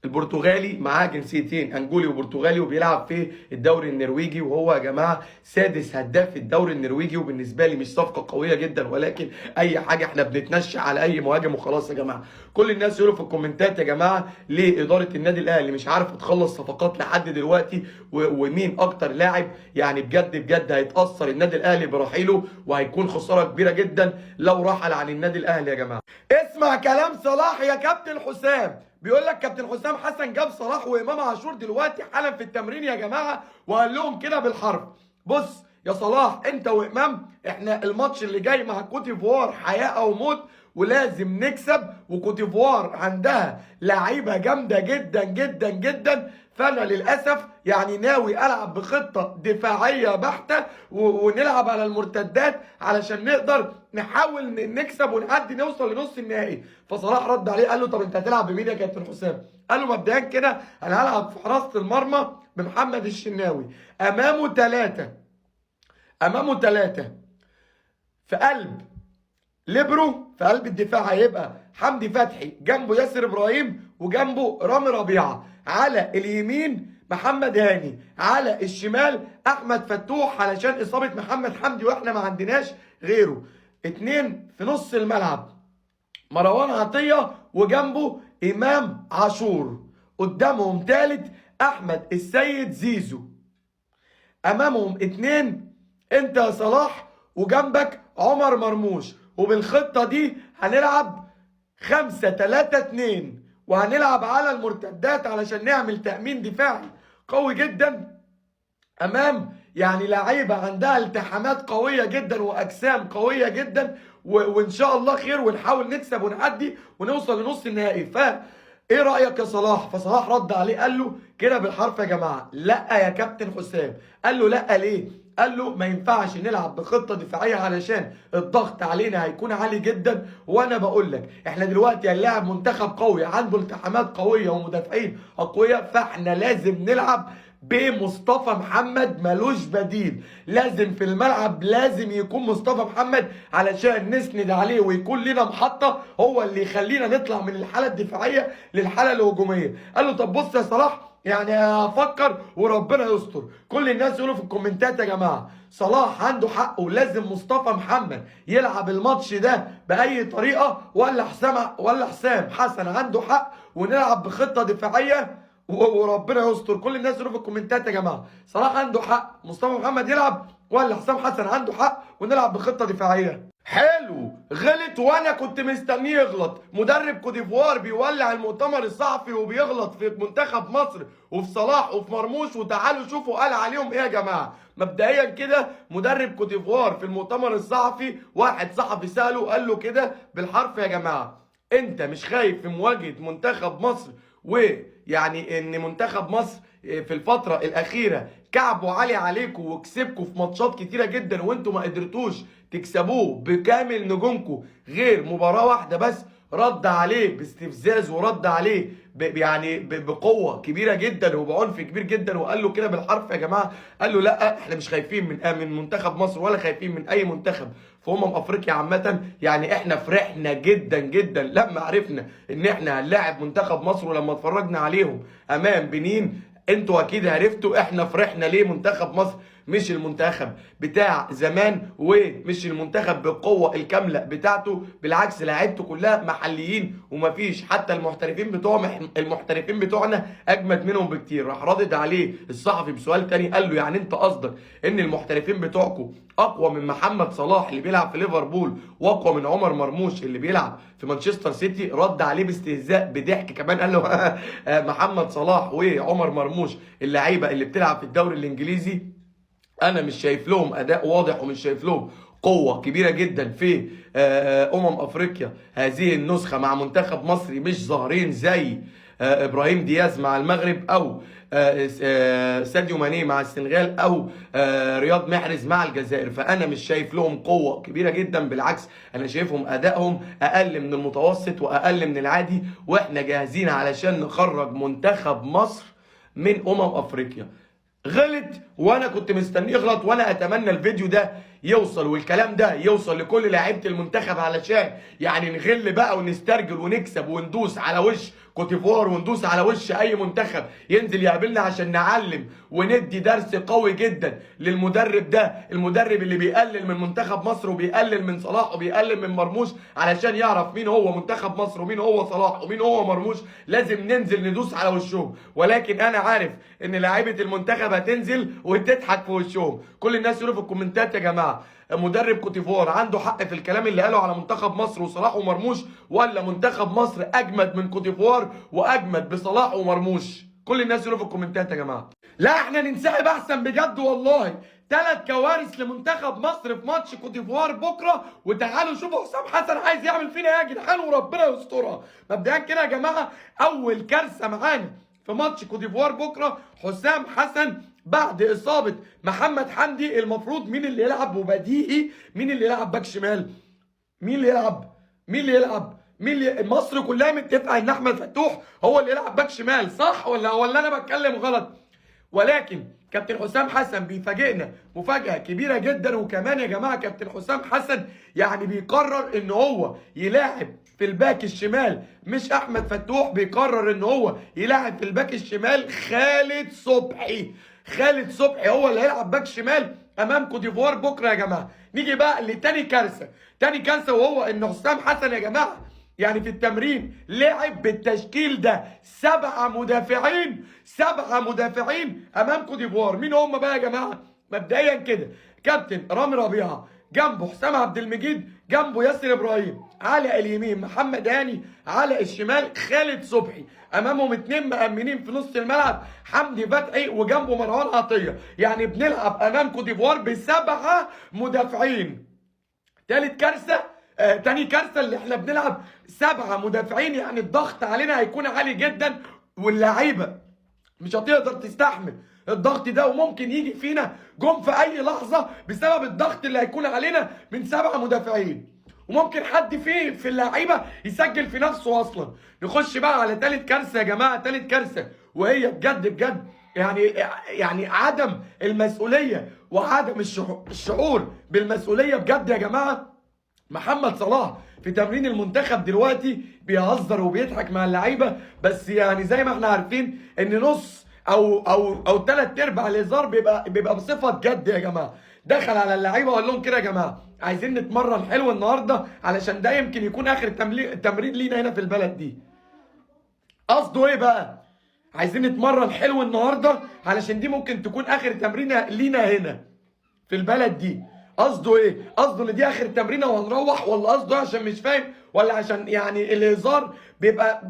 البرتغالي، معاه جنسيتين انجولي وبرتغالي، وبيلعب في الدوري النرويجي، وهو يا جماعه سادس هداف الدوري النرويجي. وبالنسبه لي مش صفقه قويه جدا، ولكن اي حاجه احنا بنتنشأ على اي مهاجم وخلاص يا جماعه. كل الناس يقولوا في الكومنتات يا جماعه ليه اداره النادي الاهلي مش عارفه تخلص صفقات لحد دلوقتي، ومين اكتر لاعب يعني بجد بجد هيتاثر النادي الاهلي برحيله، وهيكون خساره كبيره جدا لو رحل عن النادي الاهلي يا جماعه. اسمع كلام صلاح يا كابتن حسام. بيقول لك كابتن حسام حسن جاب صلاح وامام عاشور دلوقتي حالا في التمرين يا جماعه، وقال لهم كده بالحرف: بص يا صلاح انت وامام، احنا الماتش اللي جاي مع كوت ديفوار حياه او موت، ولازم نكسب، وكوت ديفوار عندها لعيبه جامده جدا جدا جدا. فانا للاسف يعني ناوي العب بخطه دفاعيه بحته ونلعب على المرتدات علشان نقدر نحاول نكسب ونعدي نوصل لنص النهائي. فصلاح رد عليه قال له: طب انت هتلعب بمين يا كابتن حسام؟ قال له: مبدئيا كده انا هلعب في حراسه المرمى بمحمد الشناوي، امامه ثلاثه في قلب ليبرو، في قلب الدفاع هيبقى حمدي فتحي، جنبه ياسر ابراهيم، وجنبه رامي ربيعه، على اليمين محمد هاني، على الشمال احمد فتوح علشان اصابه محمد حمدي واحنا ما عندناش غيره. 2 في نص الملعب مروان عطيه، وجنبه امام عاشور، قدامهم ثالث احمد السيد زيزو، امامهم 2 انت يا صلاح، وجنبك عمر مرموش. وبالخطه دي هنلعب 5-3-2، وهنلعب على المرتدات علشان نعمل تأمين دفاعي قوي جدا امام يعني لعيبه عندها التحامات قويه جدا واجسام قويه جدا، وان شاء الله خير، ونحاول نكسب ونعدي ونوصل لنص النهائي. ايه رايك يا صلاح؟ فصلاح رد عليه قال له كده بالحرف يا جماعه: لا يا كابتن حسام. قال له: لا ليه؟ قال له: ما ينفعش نلعب بخطه دفاعيه علشان الضغط علينا هيكون عالي جدا، وانا بقول لك احنا دلوقتي هنلاعب منتخب قوي عنده التحامات قويه ومدافعين اقوياء، فاحنا لازم نلعب بمصطفى محمد، ملوش بديل. لازم في الملعب لازم يكون مصطفى محمد علشان نسند عليه ويكون لنا محطه، هو اللي يخلينا نطلع من الحاله الدفاعيه للحاله الهجوميه. قال له: طب بص يا صلاح، يعني هفكر وربنا يستر. كل الناس يقولوا في الكومنتات يا جماعه صلاح عنده حق ولازم مصطفى محمد يلعب الماتش ده باي طريقه، ولا حسام حسن عنده حق ونلعب بخطه دفاعيه وربنا يستر. كل الناس يقولوا في الكومنتات يا جماعه صلاح عنده حق مصطفى محمد يلعب، ولا حسام حسن عنده حق ونلعب بخطه دفاعيه. حلو، غلط وانا كنت مستنيه يغلط. مدرب كوت ديفوار بيولع المؤتمر الصحفي وبيغلط في منتخب مصر وفي صلاح وفي مرموش، وتعالوا شوفوا قال عليهم ايه يا جماعه. مبدئيا كده مدرب كوت ديفوار في المؤتمر الصحفي، واحد صحفي ساله قال له كده بالحرف يا جماعه: انت مش خايف في مواجهه منتخب مصر، ويعني ان منتخب مصر في الفتره الاخيره كعبه عالي عليكم وكسبكم في ماتشات كتيره جدا وانتم ما قدرتوش تكسبوه بكامل نجومكم غير مباراه واحده بس، رد عليه باستفزاز ورد عليه بقوه كبيره جدا وبعنف كبير جدا، وقال له كده بالحرف يا جماعه، قال له لا احنا مش خايفين من منتخب مصر ولا خايفين من اي منتخب في افريقيا عامه. يعني احنا فرحنا جدا جدا لما عرفنا ان احنا هنلاعب منتخب مصر، ولما اتفرجنا عليهم امام بنين انتوا اكيد عرفتوا احنا فرحنا ليه. منتخب مصر مش المنتخب بتاع زمان ومش المنتخب بالقوه الكامله بتاعته، بالعكس لعيبته كلها محليين ومفيش حتى المحترفين بتوعنا اجمد منهم بكتير. راح ردد عليه الصحفي بسؤال تاني، قال له يعني انت قصدك ان المحترفين بتوعكم اقوى من محمد صلاح اللي بيلعب في ليفربول واقوى من عمر مرموش اللي بيلعب في مانشستر سيتي؟ رد عليه باستهزاء بضحك كمان، قال له محمد صلاح وعمر مرموش اللعيبه اللي بتلعب في الدوري الانجليزي انا مش شايف لهم اداء واضح ومش شايف لهم قوه كبيره جدا في افريقيا هذه النسخه مع منتخب مصري، مش ظاهرين زي ابراهيم دياز مع المغرب او ساديو ماني مع السنغال او رياض محرز مع الجزائر. فانا مش شايف لهم قوه كبيره جدا، بالعكس انا شايفهم ادائهم اقل من المتوسط واقل من العادي، واحنا جاهزين علشان نخرج منتخب مصر من افريقيا. غلط وانا كنت مستنيه يغلط، وانا اتمنى الفيديو ده يوصل والكلام ده يوصل لكل لاعيبه المنتخب علشان يعني نغل بقى ونسترجل ونكسب وندوس على وش كوتيفوار وندوس على وش اي منتخب ينزل يقابلنا، عشان نعلم وندي درس قوي جدا للمدرب ده، المدرب اللي بيقلل من منتخب مصر وبيقلل من صلاح وبيقلل من مرموش، علشان يعرف مين هو منتخب مصر ومين هو صلاح ومين هو مرموش. لازم ننزل ندوس على وشهم، ولكن انا عارف ان لاعيبه المنتخب هتنزل وتضحك في وشهم. كل الناس يقولوا في الكومنتات يا جماعه مدرب كوتيفوار عنده حق في الكلام اللي قاله على منتخب مصر وصلاح ومرموش، ولا منتخب مصر اجمد من كوتيفوار واجمد بصلاح ومرموش؟ كل الناس يقولوا في الكومنتات يا جماعه. لا احنا ننسحب احسن بجد والله. 3 كوارث لمنتخب مصر في ماتش كوتيفوار بكره، وتعالوا شوفوا حسام حسن عايز يعمل فينا ايه يا جدعان وربنا يسترها. مبدئيا كده يا جماعه اول كارثه معانا في ماتش كوتيفوار بكره، حسام حسن بعد اصابه محمد حمدي المفروض مين اللي يلعب؟ وبديهي مين اللي يلعب باك شمال؟ مين اللي يلعب؟ مصر كلها متفقه ان احمد فتوح هو اللي يلعب باك شمال، صح ولا انا بتكلم غلط؟ ولكن كابتن حسام حسن بيفاجئنا مفاجاه كبيره جدا. وكمان يا جماعه كابتن حسام حسن يعني بيقرر ان هو يلاعب في الباك الشمال مش احمد فتوح، بيقرر ان هو يلاعب في الباك الشمال خالد صبحي هو اللي هيلعب باك شمال امام كوتيفوار بكره يا جماعه. نيجي بقى لتاني كارثه، وهو ان حسام حسن يا جماعه يعني في التمرين لعب بالتشكيل ده 7 مدافعين امام كوتيفوار. مين هم بقى يا جماعه؟ مبدئيا كده كابتن رامي ربيعه، جنبه حسام عبد المجيد، جنبه ياسر ابراهيم، على اليمين محمد هاني، على الشمال خالد صبحي، امامهم 2 مأمنين في نص الملعب حمدي فتحي، وجنبه مروان عطيه. يعني بنلعب امام كوتيفوار ب7 مدافعين. تاني كارثه اللي احنا بنلعب 7 مدافعين، يعني الضغط علينا هيكون عالي جدا، واللعيبه مش هتقدر تستحمل الضغط ده، وممكن يجي فينا جون في اي لحظه بسبب الضغط اللي هيكون علينا من 7 مدافعين، وممكن حد في اللعيبه يسجل في نفسه اصلا. نخش بقى على تالت كارثه يا جماعه، تالت كارثه وهي بجد يعني عدم المسؤوليه وعدم الشعور بالمسؤوليه بجد يا جماعه. محمد صلاح في تمرين المنتخب دلوقتي بيهزر وبيضحك مع اللعيبه، بس يعني زي ما احنا عارفين ان نص او 3/4 الهزار بيبقى بصفه جد يا جماعه. دخل على اللعيبه وقال لهم كده يا جماعه عايزين نتمرن حلو النهارده علشان ده يمكن يكون اخر تمرين لينا هنا في البلد دي. قصده ايه بقى؟ عايزين نتمرن حلو النهارده علشان دي ممكن تكون اخر تمرين لينا هنا في البلد دي. قصده ايه؟ قصده ان دي اخر تمرينه وهنروح، ولا قصده عشان مش فاهم، ولا عشان يعني الهزار بيبقى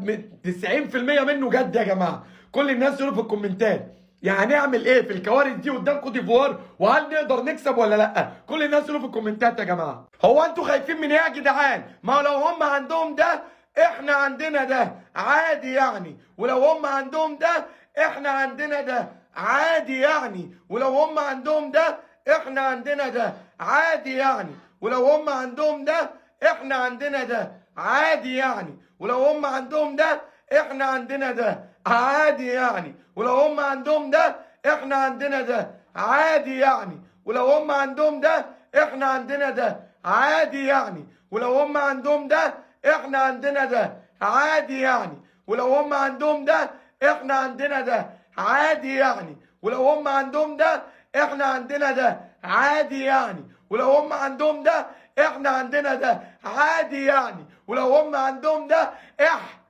90% منه جد يا جماعه؟ كل الناس يقولوا في الكومنتات يعني هنعمل ايه في الكوارث دي قدام كوت ديفوار، وهل نقدر نكسب ولا لا؟ كل الناس يقولوا في الكومنتات يا جماعه. هو انتوا خايفين من ايه يا جدعان؟ ما لو هم عندهم ده احنا عندنا ده عادي يعني، ولو هم عندهم ده احنا عندنا ده عادي يعني، ولو هم عندهم ده احنا عندنا ده عادي يعني، ولو هم عندهم ده احنا عندنا ده عادي يعني، ولو هم عندهم ده احنا عندنا ده عادي يعني، ولو هم عندهم ده احنا عندنا ده عادي يعني، ولو هم عندهم ده احنا عندنا ده عادي يعني، ولو هم عندهم ده احنا عندنا ده عادي يعني، ولو هم عندهم ده احنا عندنا ده عادي يعني، ولو هم عندهم ده احنا عندنا ده عادي يعني، ولو هم عندهم ده احنا عندنا ده عادي يعني، ولو هم عندهم ده اح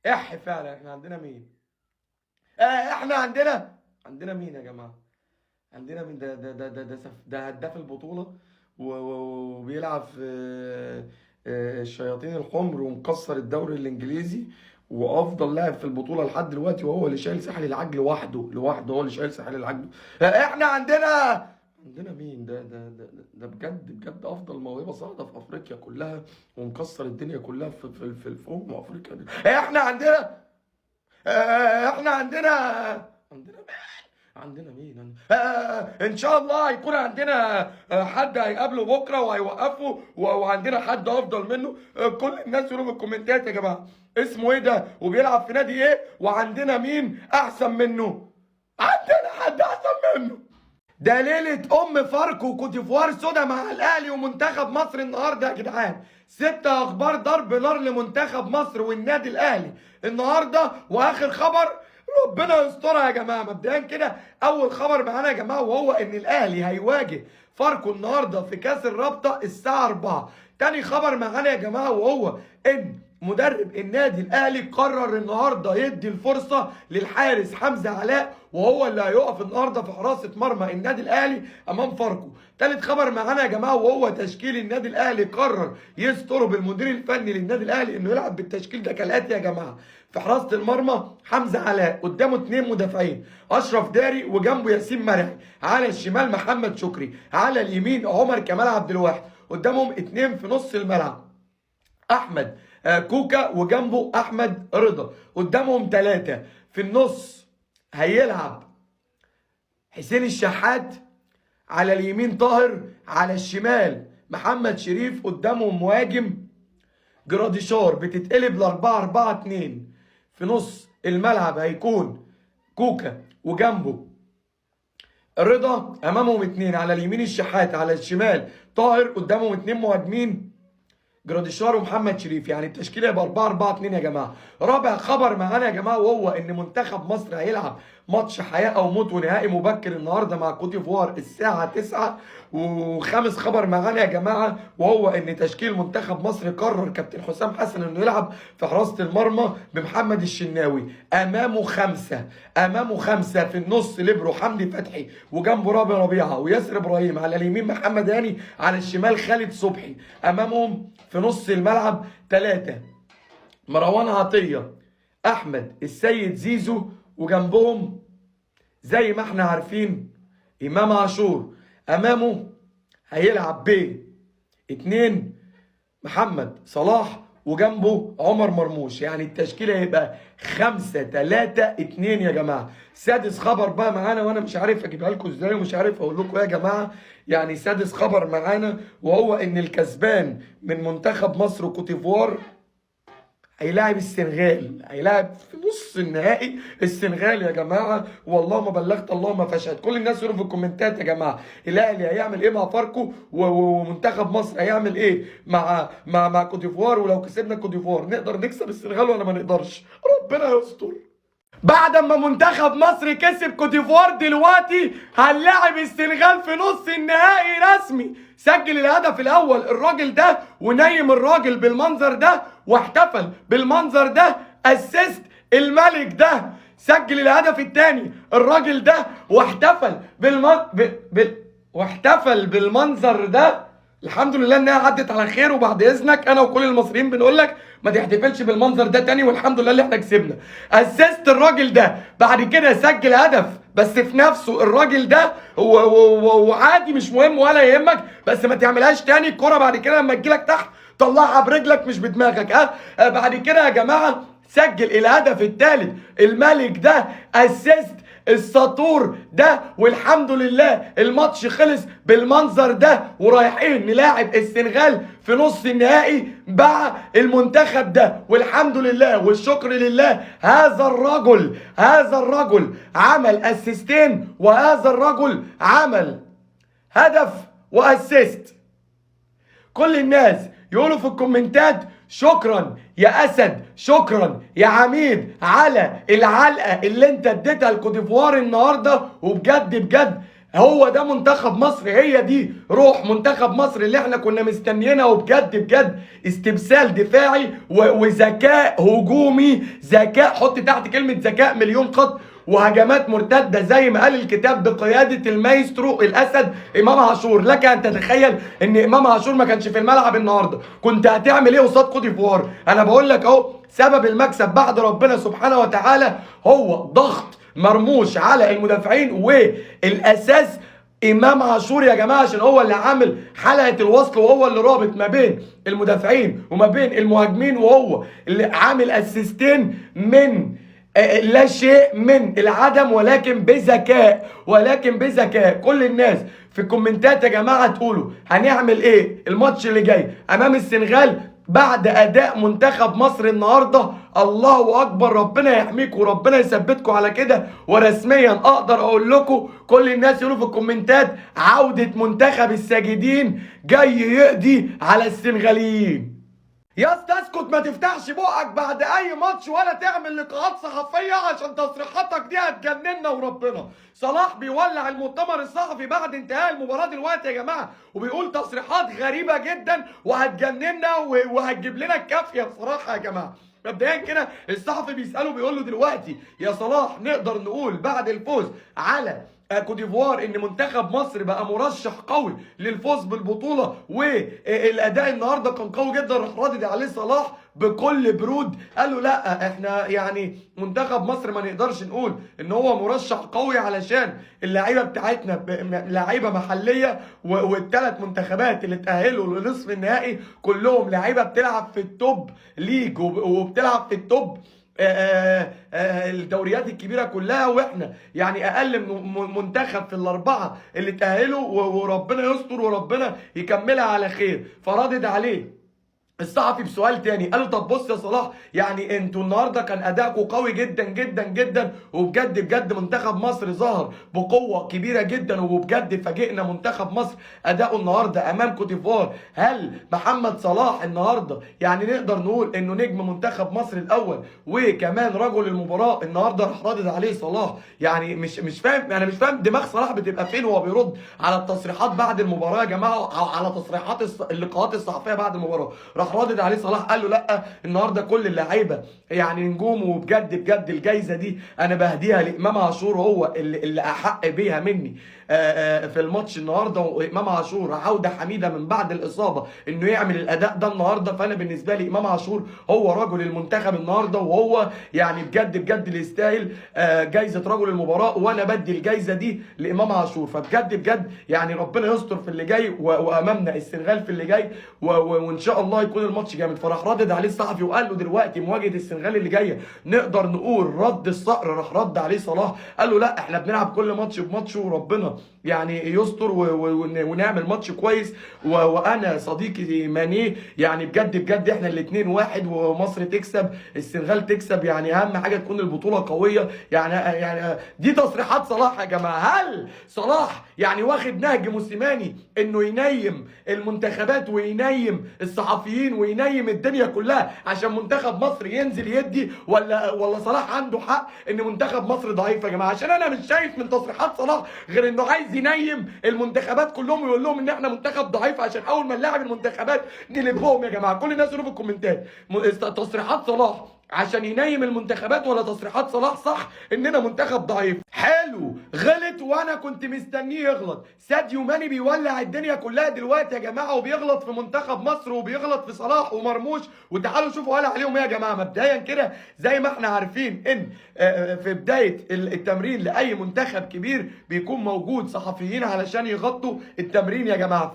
اح فعلا. احنا عندنا مين؟ احنا عندنا مين يا جماعه؟ عندنا مين؟ ده هداف البطوله وبيلعب في الشياطين الحمر ومكسر الدوري الانجليزي وافضل لاعب في البطوله لحد دلوقتي، وهو اللي شايل ساحل العاج لوحده هو اللي شايل ساحل العاج. احنا عندنا مين؟ ده بجد افضل موهبه صاعده في افريقيا كلها ومكسر الدنيا كلها في الفوم وافريقيا دي. احنا عندنا عندنا مين؟ ان شاء الله هيكون عندنا حد هيقابله بكره وهيوقفه وعندنا حد افضل منه. كل الناس يقولوا في الكومنتات يا جماعه اسمه ايه ده وبيلعب في نادي ايه وعندنا مين احسن منه. عندنا حد احسن منه. ده ليلة فاركو وكوت ديفوار سودا مع الاهلي ومنتخب مصر النهارده يا جدعان. 6 اخبار ضرب نار لمنتخب مصر والنادي الاهلي النهارده، واخر خبر ربنا يسترها يا جماعه. مبدئيا كده اول خبر معانا يا جماعه وهو ان الاهلي هيواجه فاركو النهارده في كاس الرابطه الساعه 4. تاني خبر معانا يا جماعه وهو ان مدرب النادي الاهلي قرر النهارده يدي الفرصه للحارس حمزه علاء، وهو اللي هيقف النهارده في حراسه مرمى النادي الاهلي امام فاركو. تالت خبر معانا يا جماعه وهو تشكيل النادي الاهلي قرر يستروا بالمدير الفني للنادي الاهلي انه يلعب بالتشكيل ده كالاتي يا جماعه. في حراسه المرمى حمزه علاء، قدامه 2 مدافعين اشرف داري وجنبه ياسين مرعي، على الشمال محمد شكري، على اليمين عمر كمال عبد الواحد، قدامهم 2 في نص الملعب احمد كوكا وجنبه احمد رضا، قدامهم 3 في النص هيلعب حسين الشحات، على اليمين طاهر، على الشمال محمد شريف، قدامهم مهاجم جراديشار. بتتقلب ل 4-4-2. في نص الملعب هيكون كوكا وجنبه رضا، امامهم 2، على اليمين الشحات، على الشمال طاهر، قدامهم 2 مهاجمين جراديشار ومحمد شريف. يعني التشكيله يبقى 4-4-2 يا جماعه. رابع خبر معانا يا جماعه وهو ان منتخب مصر هيلعب ماتش حياه او موت ونهائي مبكر النهارده مع كوت ديفوار الساعه 9. وخامس خبر معانا يا جماعه وهو ان تشكيل منتخب مصر قرر كابتن حسام حسن انه يلعب في حراسه المرمى بمحمد الشناوي، امامه 5 في النص ليبرو حمدي فتحي وجنبه رامي ربيعه وياسر ابراهيم، على اليمين محمد هاني، على الشمال خالد صبحي، امامهم في نص الملعب 3 مروان عطيه، احمد السيد زيزو، وجنبهم زي ما احنا عارفين امام عاشور. امامه هيلعب ب 2 محمد صلاح وجنبه عمر مرموش. يعني التشكيله هيبقى 5-3-2 يا جماعه. سادس خبر بقى معانا وانا مش عارف اجيبها لكم ازاي ومش عارف اقول لكم ايه يا جماعه. يعني سادس خبر معانا وهو ان الكسبان من منتخب مصر وكوت ديفوار هيلاعب السنغال، هيلاعب في نص النهائي السنغال يا جماعه. والله ما بلغت الله ما فشهد. كل الناس يقولوا في الكومنتات يا جماعه الاهلي هيعمل ايه مع فاركو ومنتخب مصر هيعمل ايه مع كوت ديفوار، ولو كسبنا كوت ديفوار نقدر نكسب السنغال ولا ما نقدرش؟ ربنا يستر. بعد ما منتخب مصر كسب كوت ديفوار دلوقتي هنلاعب السنغال في نص النهائي رسمي. سجل الهدف الاول الراجل ده ونيم الراجل بالمنظر ده واحتفل بالمنظر ده. اسيست الملك ده. سجل الهدف الثاني الراجل ده واحتفل واحتفل بالمنظر ده. الحمد لله انها عدت على خير، وبعد اذنك انا وكل المصريين بنقول لك ما تحتفلش بالمنظر ده تاني، والحمد لله اللي احنا كسبنا. اسست الراجل ده، بعد كده سجل هدف بس في نفسه الراجل ده وعادي مش مهم ولا يهمك، بس ما تعملهاش تاني. الكرة بعد كده لما تجيلك تحت طلعها برجلك مش بدماغك. بعد كده يا جماعه سجل الهدف الثالث، الملك ده اسيست السطور ده، والحمد لله الماتش خلص بالمنظر ده، ورايحين نلاعب السنغال في نص النهائي مع المنتخب ده، والحمد لله والشكر لله. هذا الرجل عمل اسيستين، وهذا الرجل عمل هدف واسيست. كل الناس يقولوا في الكومنتات شكرا يا اسد، شكرا يا عميد على العلقه اللي انت اديتها لكوت ديفوار النهارده. وبجد بجد هو ده منتخب مصر، هي دي روح منتخب مصر اللي احنا كنا مستنيينها. وبجد بجد استبسال دفاعي وذكاء هجومي، ذكاء، حط تحت كلمه ذكاء مليون خط، وهجمات مرتده زي ما قال الكتاب بقياده المايسترو الاسد امام عاشور. لك ان تتخيل ان امام عاشور ما كانش في الملعب النهارده، كنت هتعمل ايه قصاد كوت ديفوار؟ انا بقول لك اهو، سبب المكسب بعد ربنا سبحانه وتعالى هو ضغط مرموش على المدافعين، والاساس امام عاشور يا جماعه، عشان هو اللي عامل حلقه الوصل، وهو اللي رابط ما بين المدافعين وما بين المهاجمين، وهو اللي عامل اسيستين من لا شيء، من العدم، ولكن بذكاء. كل الناس في الكومنتات يا جماعه تقولوا هنعمل ايه الماتش اللي جاي امام السنغال بعد اداء منتخب مصر النهارده. الله اكبر، ربنا يحميكم وربنا يثبتكم على كده. ورسميا اقدر اقول لكم، كل الناس يقولوا في الكومنتات عوده منتخب الساجدين جاي يقضي على السنغاليين. يا اسطى اسكت، ما تفتحش بقك بعد اي ماتش ولا تعمل لقاءات صحفيه، عشان تصريحاتك دي هتجننا. وربنا صلاح بيولع المؤتمر الصحفي بعد انتهاء المباراه دلوقتي يا جماعه، وبيقول تصريحات غريبه جدا وهتجننا وهتجيب لنا الكافيه بصراحه يا جماعه. مبدئيا كده الصحفي بيساله، بيقول له دلوقتي يا صلاح نقدر نقول بعد الفوز على كوت ديفوار ان منتخب مصر بقى مرشح قوي للفوز بالبطوله، والاداء النهارده كان قوي جدا؟ راح رادد عليه صلاح بكل برود، قال له لا احنا يعني منتخب مصر ما نقدرش نقول ان هو مرشح قوي، علشان اللعيبه بتاعتنا لعيبه محليه، والثلاث منتخبات اللي اتاهلوا لنصف النهائي كلهم لعيبه بتلعب في التوب ليج وبتلعب في التوب الدوريات الكبيره كلها، واحنا يعني اقل من منتخب في الاربعه اللي تاهلوا، وربنا يستر وربنا يكملها على خير. فردد عليه الصحفي بسؤال تاني، قال له طب بص يا صلاح، يعني انتوا النهارده كان اداءكم قوي جدا جدا جدا، وبجد بجد منتخب مصر ظهر بقوه كبيره جدا، وبجد فاجئنا منتخب مصر اداؤه النهارده امام كوت ديفوار. هل محمد صلاح النهارده يعني نقدر نقول انه نجم منتخب مصر الاول وكمان رجل المباراه؟ النهارده راح رادد عليه صلاح. يعني مش فاهم، انا مش فاهم دماغ صلاح بتبقى فين وهو بيرد على التصريحات بعد المباراه يا جماعه، او على تصريحات اللقاءات الصحفيه بعد المباراه. راح رادد عليه صلاح قال له لا النهارده كل اللعيبه يعني نجوم، وبجد بجد الجايزه دي انا بهديها لامام عاشور، هو اللي احق بيها مني في الماتش النهارده. وامام عاشور عوده حميده من بعد الاصابه انه يعمل الاداء ده النهارده، فانا بالنسبه لي امام عاشور هو رجل المنتخب النهارده، وهو يعني بجد بجد اللي يستاهل جايزه رجل المباراه، وانا بدي الجايزه دي لامام عاشور. فبجد بجد يعني ربنا يستر في اللي جاي، وامامنا السنغال في اللي جاي، وان شاء الله يكون الماتش جامد. فراح ردد عليه الصحفي وقال له دلوقتي مواجهه السنغال اللي جايه نقدر نقول رد الصقر. راح رد عليه صلاح قال له لا احنا بنلعب كل ماتش بماتش، وربنا يعني يستر ونعمل ماتش كويس. وانا صديقي ماني يعني بجد بجد احنا الاثنين واحد، ومصر تكسب السنغال تكسب، يعني اهم حاجه تكون البطوله قويه. يعني دي تصريحات صلاح يا جماعه. هل صلاح يعني واخد نهج موسيماني انه ينيم المنتخبات وينيم الصحفيين وينيم الدنيا كلها عشان منتخب مصر ينزل يدي، ولا صلاح عنده حق ان منتخب مصر ضعيف يا جماعه؟ عشان انا مش شايف من تصريحات صلاح غير انه عايز ينيم المنتخبات كلهم ويقول لهم ان احنا منتخب ضعيف، عشان اول ما نلاعب المنتخبات نلبهم يا جماعه. كل الناس يقولوا في الكومنتات تصريحات صلاح عشان ينيم المنتخبات، ولا تصريحات صلاح صح اننا منتخب ضعيف؟ حلو، غلط وانا كنت مستنيه يغلط. ساديو ماني بيولع الدنيا كلها دلوقتي يا جماعه، وبيغلط في منتخب مصر وبيغلط في صلاح ومرموش. وتعالوا شوفوا قال عليهم ايه يا جماعه. مبدئيا كده زي ما احنا عارفين ان في بدايه التمرين لاي منتخب كبير بيكون موجود صحفيين علشان يغطوا التمرين يا جماعه.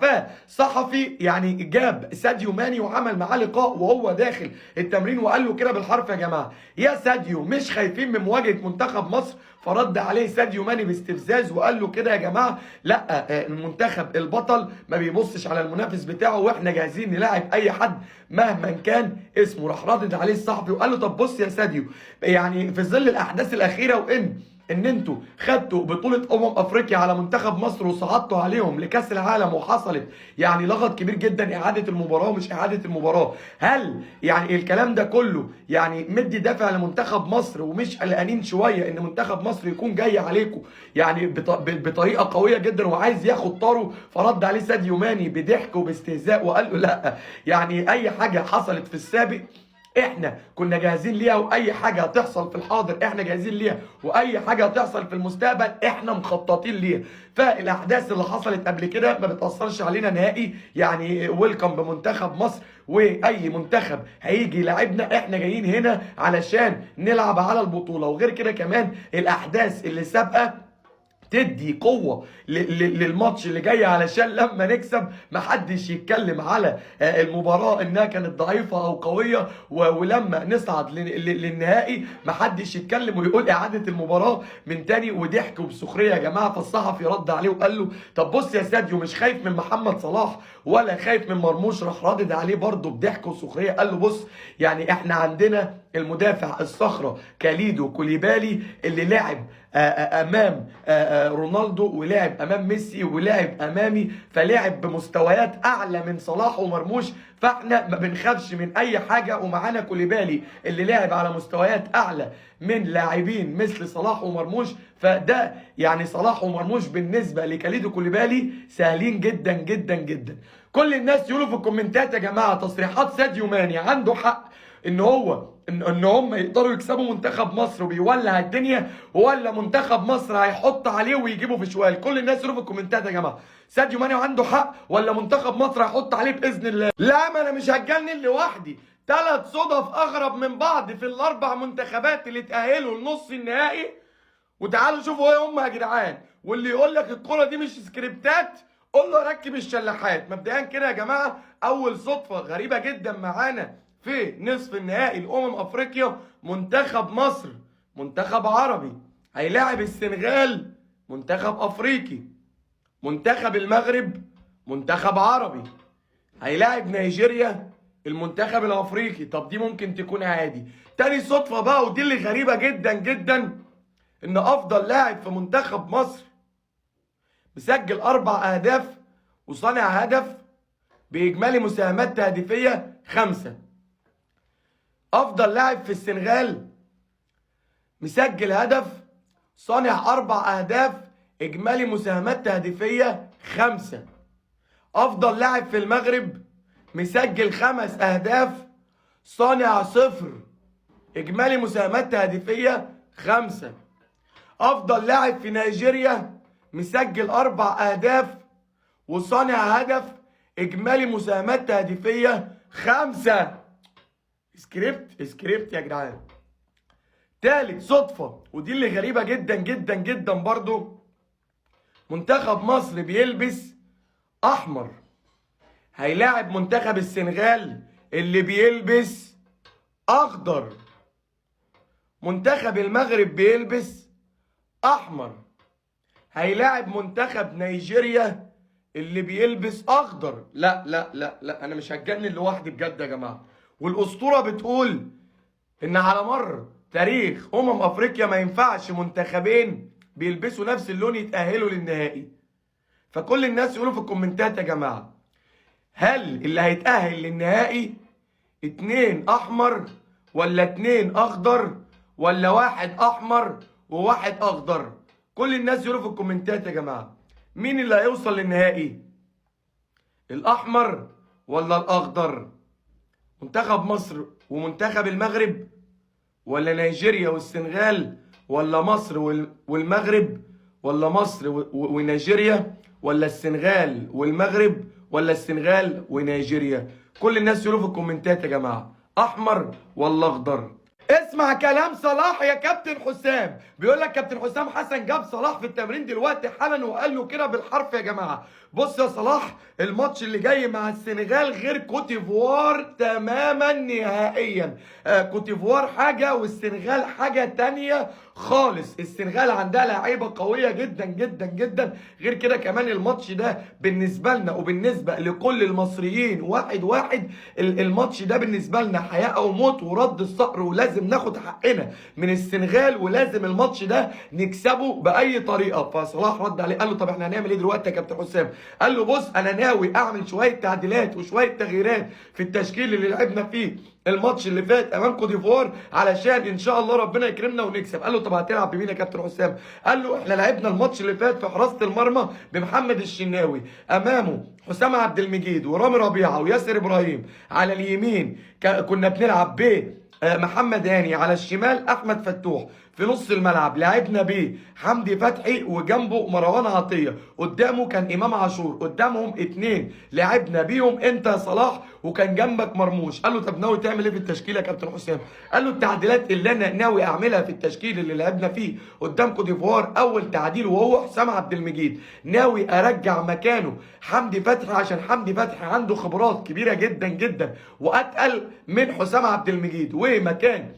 فصحفي يعني جاب ساديو ماني وعمل معاه لقاء وهو داخل التمرين، وقال له كده بالحرف العفو يا جماعه. يا ساديو مش خايفين من مواجهه منتخب مصر؟ فرد عليه ساديو ماني باستفزاز وقال له كده يا جماعه لا، المنتخب البطل ما بيبصش على المنافس بتاعه، واحنا جاهزين نلاعب اي حد مهما كان اسمه. راح ردد عليه الصحفي وقال له طب بص يا ساديو، يعني في ظل الاحداث الاخيره ان انتوا خدتوا بطوله افريقيا على منتخب مصر وصعدتوا عليهم لكاس العالم، وحصلت يعني لغط كبير جدا اعاده المباراه ومش اعاده المباراه، هل يعني الكلام ده كله يعني مدي دافع لمنتخب مصر ومش قلقانين شويه ان منتخب مصر يكون جاي عليكم يعني بطريقه قويه جدا وعايز ياخد طاره؟ فرد عليه ساديو ماني بضحك وباستهزاء وقال له لا، يعني اي حاجه حصلت في السابق احنا كنا جاهزين ليها، واي حاجه هتحصل في الحاضر احنا جاهزين ليها، واي حاجه هتحصل في المستقبل احنا مخططين ليها. فالاحداث اللي حصلت قبل كده ما بتاثرش علينا نهائي. يعني ويلكم بمنتخب مصر، واي منتخب هيجي يلاعبنا احنا جايين هنا علشان نلعب على البطوله. وغير كده كمان الاحداث اللي سابقه تدي قوة للماتش اللي جاي علشان لما نكسب محدش يتكلم على المباراة انها كانت ضعيفة او قوية، ولما نصعد للنهائي محدش يتكلم ويقول اعادة المباراة من تاني. وضحك وبسخرية يا جماعة. فالصحفي رد عليه وقال له طب بص يا ساديو، مش خايف من محمد صلاح ولا خايف من مرموش؟ راح ردد عليه برضه بضحك وسخرية قال له بص، يعني احنا عندنا المدافع الصخرة كاليدو كوليبالي اللي لعب امام رونالدو ولعب امام ميسي ولعب امامي، فلعب بمستويات اعلى من صلاح ومرموش، فاحنا ما بنخافش من اي حاجه. ومعانا كوليبالي اللي لعب على مستويات اعلى من لاعبين مثل صلاح ومرموش، فده يعني صلاح ومرموش بالنسبه لكاليدو كوليبالي سهلين جدا جدا جدا. كل الناس يقولوا في الكومنتات يا جماعه تصريحات ساديو ماني عنده حق ان هم يقدروا يكسبوا منتخب مصر وبيولع الدنيا، ولا منتخب مصر هيحط عليه ويجيبه في شوال؟ كل الناس يقولوا في الكومنتات يا جماعه ساديو ماني عنده حق ولا منتخب مصر هيحط عليه باذن الله. لا، ما انا مش هتجنن لوحدي. 3 صدف اغرب من بعض في الاربع منتخبات اللي اتاهلوا لنص النهائي. وتعالوا شوفوا ايه هم يا جدعان. واللي يقول لك الكوره دي مش سكريبتات قول له ركب الشلاحات. مبدئيا كده يا جماعه اول صدفه غريبه جدا معانا في نصف النهائي افريقيا، منتخب مصر منتخب عربي هيلاعب السنغال منتخب افريقي، منتخب المغرب منتخب عربي هيلاعب نيجيريا المنتخب الافريقي. طب دي ممكن تكون عادي. تاني صدفه بقى ودي اللي غريبه جدا جدا، ان افضل لاعب في منتخب مصر مسجل 4 اهداف وصانع هدف باجمالي مساهمات تهديفيه 5. افضل لاعب في السنغال مسجل هدف صانع 4 اهداف اجمالي مساهمات تهديفيه 5. افضل لاعب في المغرب مسجل 5 اهداف صانع 0 اجمالي مساهمات تهديفيه 5. افضل لاعب في نيجيريا مسجل 4 اهداف وصانع هدف اجمالي مساهمات تهديفيه 5. سكريبت يا جدعان. تالت صدفة ودي اللي غريبة جدا جدا جدا برضو، منتخب مصر بيلبس احمر هيلاعب منتخب السنغال اللي بيلبس اخضر. منتخب المغرب بيلبس احمر هيلاعب منتخب نيجيريا اللي بيلبس اخضر. لا لا لا لا، انا مش هتجنن لوحدي بجد يا جماعه. والاسطوره بتقول ان على مر تاريخ افريقيا ما ينفعش منتخبين بيلبسوا نفس اللون يتاهلوا للنهائي. فكل الناس يقولوا في الكومنتات يا جماعه هل اللي هيتاهل للنهائي 2 احمر ولا 2 اخضر ولا 1 احمر و1 اخضر؟ كل الناس يقولوا في الكومنتات يا جماعه مين اللي هيوصل للنهائي، الاحمر ولا الاخضر؟ منتخب مصر ومنتخب المغرب ولا نيجيريا والسنغال ولا مصر والمغرب ولا مصر ونيجيريا ولا السنغال والمغرب ولا السنغال ونيجيريا؟ كل الناس يقولوا في الكومنتات يا جماعه احمر ولا اخضر. اسمع كلام صلاح يا كابتن حسام. بيقول لك كابتن حسام حسن جاب صلاح في التمرين دلوقتي حالا وقال له كده بالحرف يا جماعه: بص يا صلاح، الماتش اللي جاي مع السنغال غير كوتيفوار تماما نهائيا. كوتيفوار حاجه والسنغال حاجه تانيه خالص. السنغال عندها لعيبه قويه جدا جدا جدا. غير كده كمان الماتش ده بالنسبه لنا وبالنسبه لكل المصريين واحد واحد. الماتش ده بالنسبه لنا حياه او موت ورد الصقر، ولازم ناخد حقنا من السنغال، ولازم الماتش ده نكسبه باي طريقه. فصلاح رد عليه قال له: طب احنا هنعمل ايه دلوقتي يا كابتن حسام؟ قال له: بص، انا ناوي اعمل شويه تعديلات وشويه تغييرات في التشكيل اللي لعبنا فيه الماتش اللي فات امام كوت ديفوار علشان ان شاء الله ربنا يكرمنا ونكسب. قال له: طب هتلعب بمين يا كابتن حسام؟ قال له: احنا لعبنا الماتش اللي فات في حراسه المرمى بمحمد الشناوي، امامه حسام عبد المجيد ورامي ربيعه وياسر ابراهيم، على اليمين كنا بنلعب محمد هاني، على الشمال احمد فتوح، في نص الملعب لعبنا بيه حمدي فتحي وجنبه مروان عطيه، قدامه كان امام عاشور، قدامهم اتنين لعبنا بيهم انت يا صلاح، وكان جنبك مرموش. قال له: طب ناوي تعمل ايه في التشكيل يا كابتن حسام؟ قال له: التعديلات اللي انا ناوي اعملها في التشكيل اللي لعبنا فيه قدام كوت ديفوار، اول تعديل وهو حسام عبد المجيد، ناوي ارجع مكانه حمدي فتحي عشان حمدي فتحي عنده خبرات كبيره جدا جدا واتقل من حسام عبد المجيد، ومكان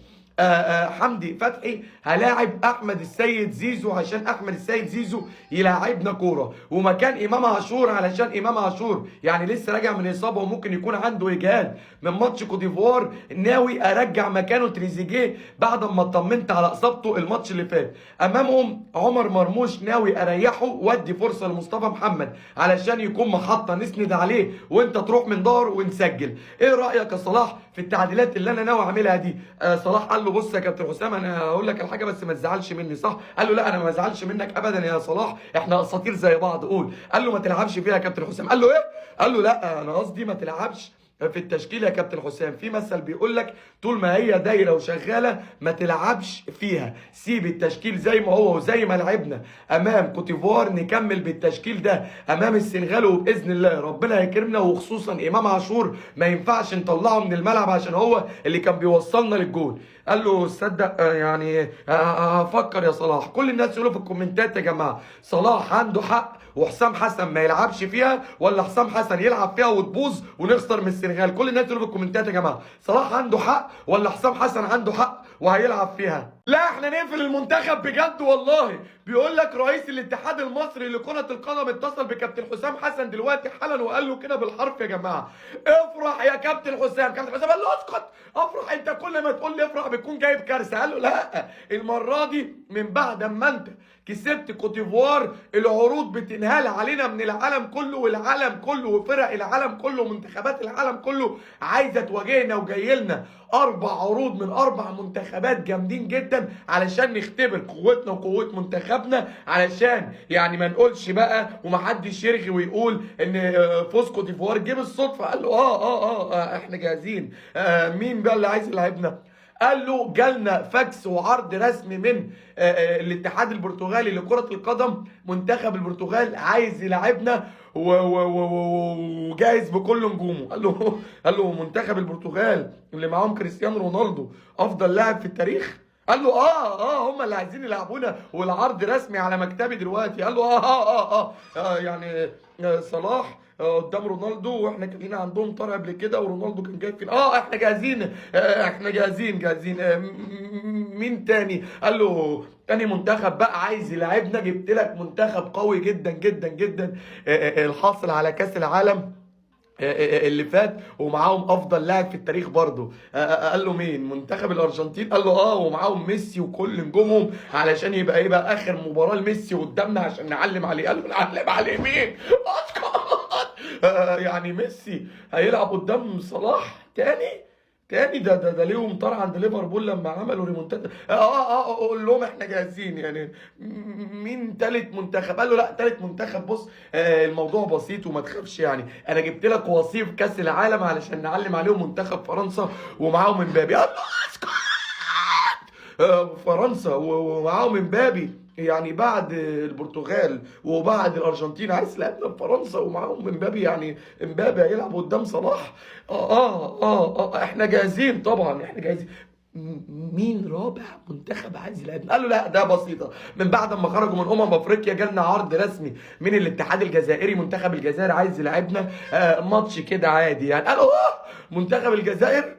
حمدي فتحي هلاعب احمد السيد زيزو عشان احمد السيد زيزو يلاعبنا كوره، ومكان امام عاشور علشان امام عاشور يعني لسه راجع من اصابه وممكن يكون عنده اجهاد من ماتش كوت ديفوار، ناوي ارجع مكانه تريزيجيه بعد ما اطمنت على اصابته الماتش اللي فات. امامهم عمر مرموش ناوي اريحه وادي فرصه لمصطفى محمد علشان يكون محطه نسند عليه وانت تروح من ظهره ونسجل. ايه رايك يا صلاح في التعديلات اللي انا ناوي اعملها دي؟ صلاح قال له: بص يا كابتن حسام، انا هقول لك الحاجه بس ما تزعلش مني، صح؟ قال له: لا انا ما ازعلش منك ابدا يا صلاح، احنا اساطير زي بعض. قول. قال له: ما تلعبش فيها يا كابتن حسام. قال له: ايه؟ قال له: لا انا قصدي ما تلعبش في التشكيل يا كابتن حسام. في مثل بيقول لك: طول ما هي دايره وشغاله ما تلعبش فيها، سيب التشكيل زي ما هو، وزي ما لعبنا امام كوتيفوار نكمل بالتشكيل ده امام السنغال، وباذن الله ربنا يكرمنا. وخصوصا امام عاشور ما ينفعش نطلعه من الملعب عشان هو اللي كان بيوصلنا للجول. قال له: تصدق يعني هفكر يا صلاح. كل الناس يقولوا في الكومنتات: يا جماعه صلاح عنده حق وحسام حسن ما يلعبش فيها، ولا حسام حسن يلعب فيها وتبوظ ونخسر من السنغال؟ كل الناس يقولوا في الكومنتات: يا جماعه صلاح عنده حق ولا حسام حسن عنده حق وهيلعب فيها؟ لا احنا نقفل المنتخب بجد والله. بيقول لك رئيس الاتحاد المصري لكرة القدم اتصل بكابتن حسام حسن دلوقتي حالا وقال له كده بالحرف: يا جماعه افرح يا كابتن حسام. كابتن حسام قال له: اسكت، افرح؟ انت كل ما تقول لي افرح بتكون جايب كارثه. قال له: لا، المره دي من بعد ما انت كسبت كوت ديفوار العروض بتنهال علينا من العالم كله، والعالم كله وفرق العالم كله ومنتخبات العالم كله عايزه تواجهنا، وجاي لنا 4 عروض من 4 منتخبات جامدين جدا علشان نختبر قوتنا وقوه منتخبنا، علشان يعني ما نقولش بقى ومحدش يرغي ويقول ان فوز كوت ديفوار جه بالصدفه. قال له: احنا جاهزين. مين بقى اللي عايز يلعبنا؟ قال له: جالنا فاكس وعرض رسمي من الاتحاد البرتغالي لكرة القدم، منتخب البرتغال عايز يلعبنا وجاهز بكل نجومه. قال له: منتخب البرتغال اللي معاهم كريستيانو رونالدو افضل لاعب في التاريخ؟ قال له: هم اللي عايزين يلعبونا والعرض رسمي على مكتبي دلوقتي. قال له: يعني صلاح قدام رونالدو، واحنا كان لينا عندهم طار قبل كده ورونالدو كان جاي فينا. احنا جاهزين، احنا جاهزين. مين تاني؟ قال له: تاني منتخب بقى عايز يلعبنا، جبت لك منتخب قوي جدا جدا جدا الحاصل على كاس العالم اللي فات ومعاهم افضل لاعب في التاريخ برضه. قال له: مين؟ منتخب الارجنتين. قال له: ومعاهم ميسي وكل نجومهم علشان يبقى اخر مباراه لميسي قدامنا عشان نعلم عليه. قال له: نعلم عليه مين؟ يعني ميسي هيلعب قدام صلاح تاني؟ ده ليهم طار عند ليفربول لما عملوا ريمونتادا. قول لهم احنا جاهزين. يعني مين تالت منتخب؟ قال له: لا تالت منتخب بص الموضوع بسيط وما تخافش، يعني انا جبت لك وصيف كاس العالم علشان نعلم عليهم، منتخب فرنسا ومعاهم امبابي. قال له: اسكت. فرنسا ومعاهم امبابي، يعني بعد البرتغال وبعد الارجنتين عايز لعبنا بفرنسا ومعاهم امبابي، يعني امبابي هيلعب قدام صلاح؟ احنا جاهزين طبعا، احنا جاهزين. مين رابع منتخب عايز يلعبنا؟ قال له لا ده بسيطه، من بعد ما خرجوا من افريقيا جالنا عرض رسمي من الاتحاد الجزائري، منتخب الجزائر عايز يلعبنا ماتش كده عادي يعني. قالوا منتخب الجزائر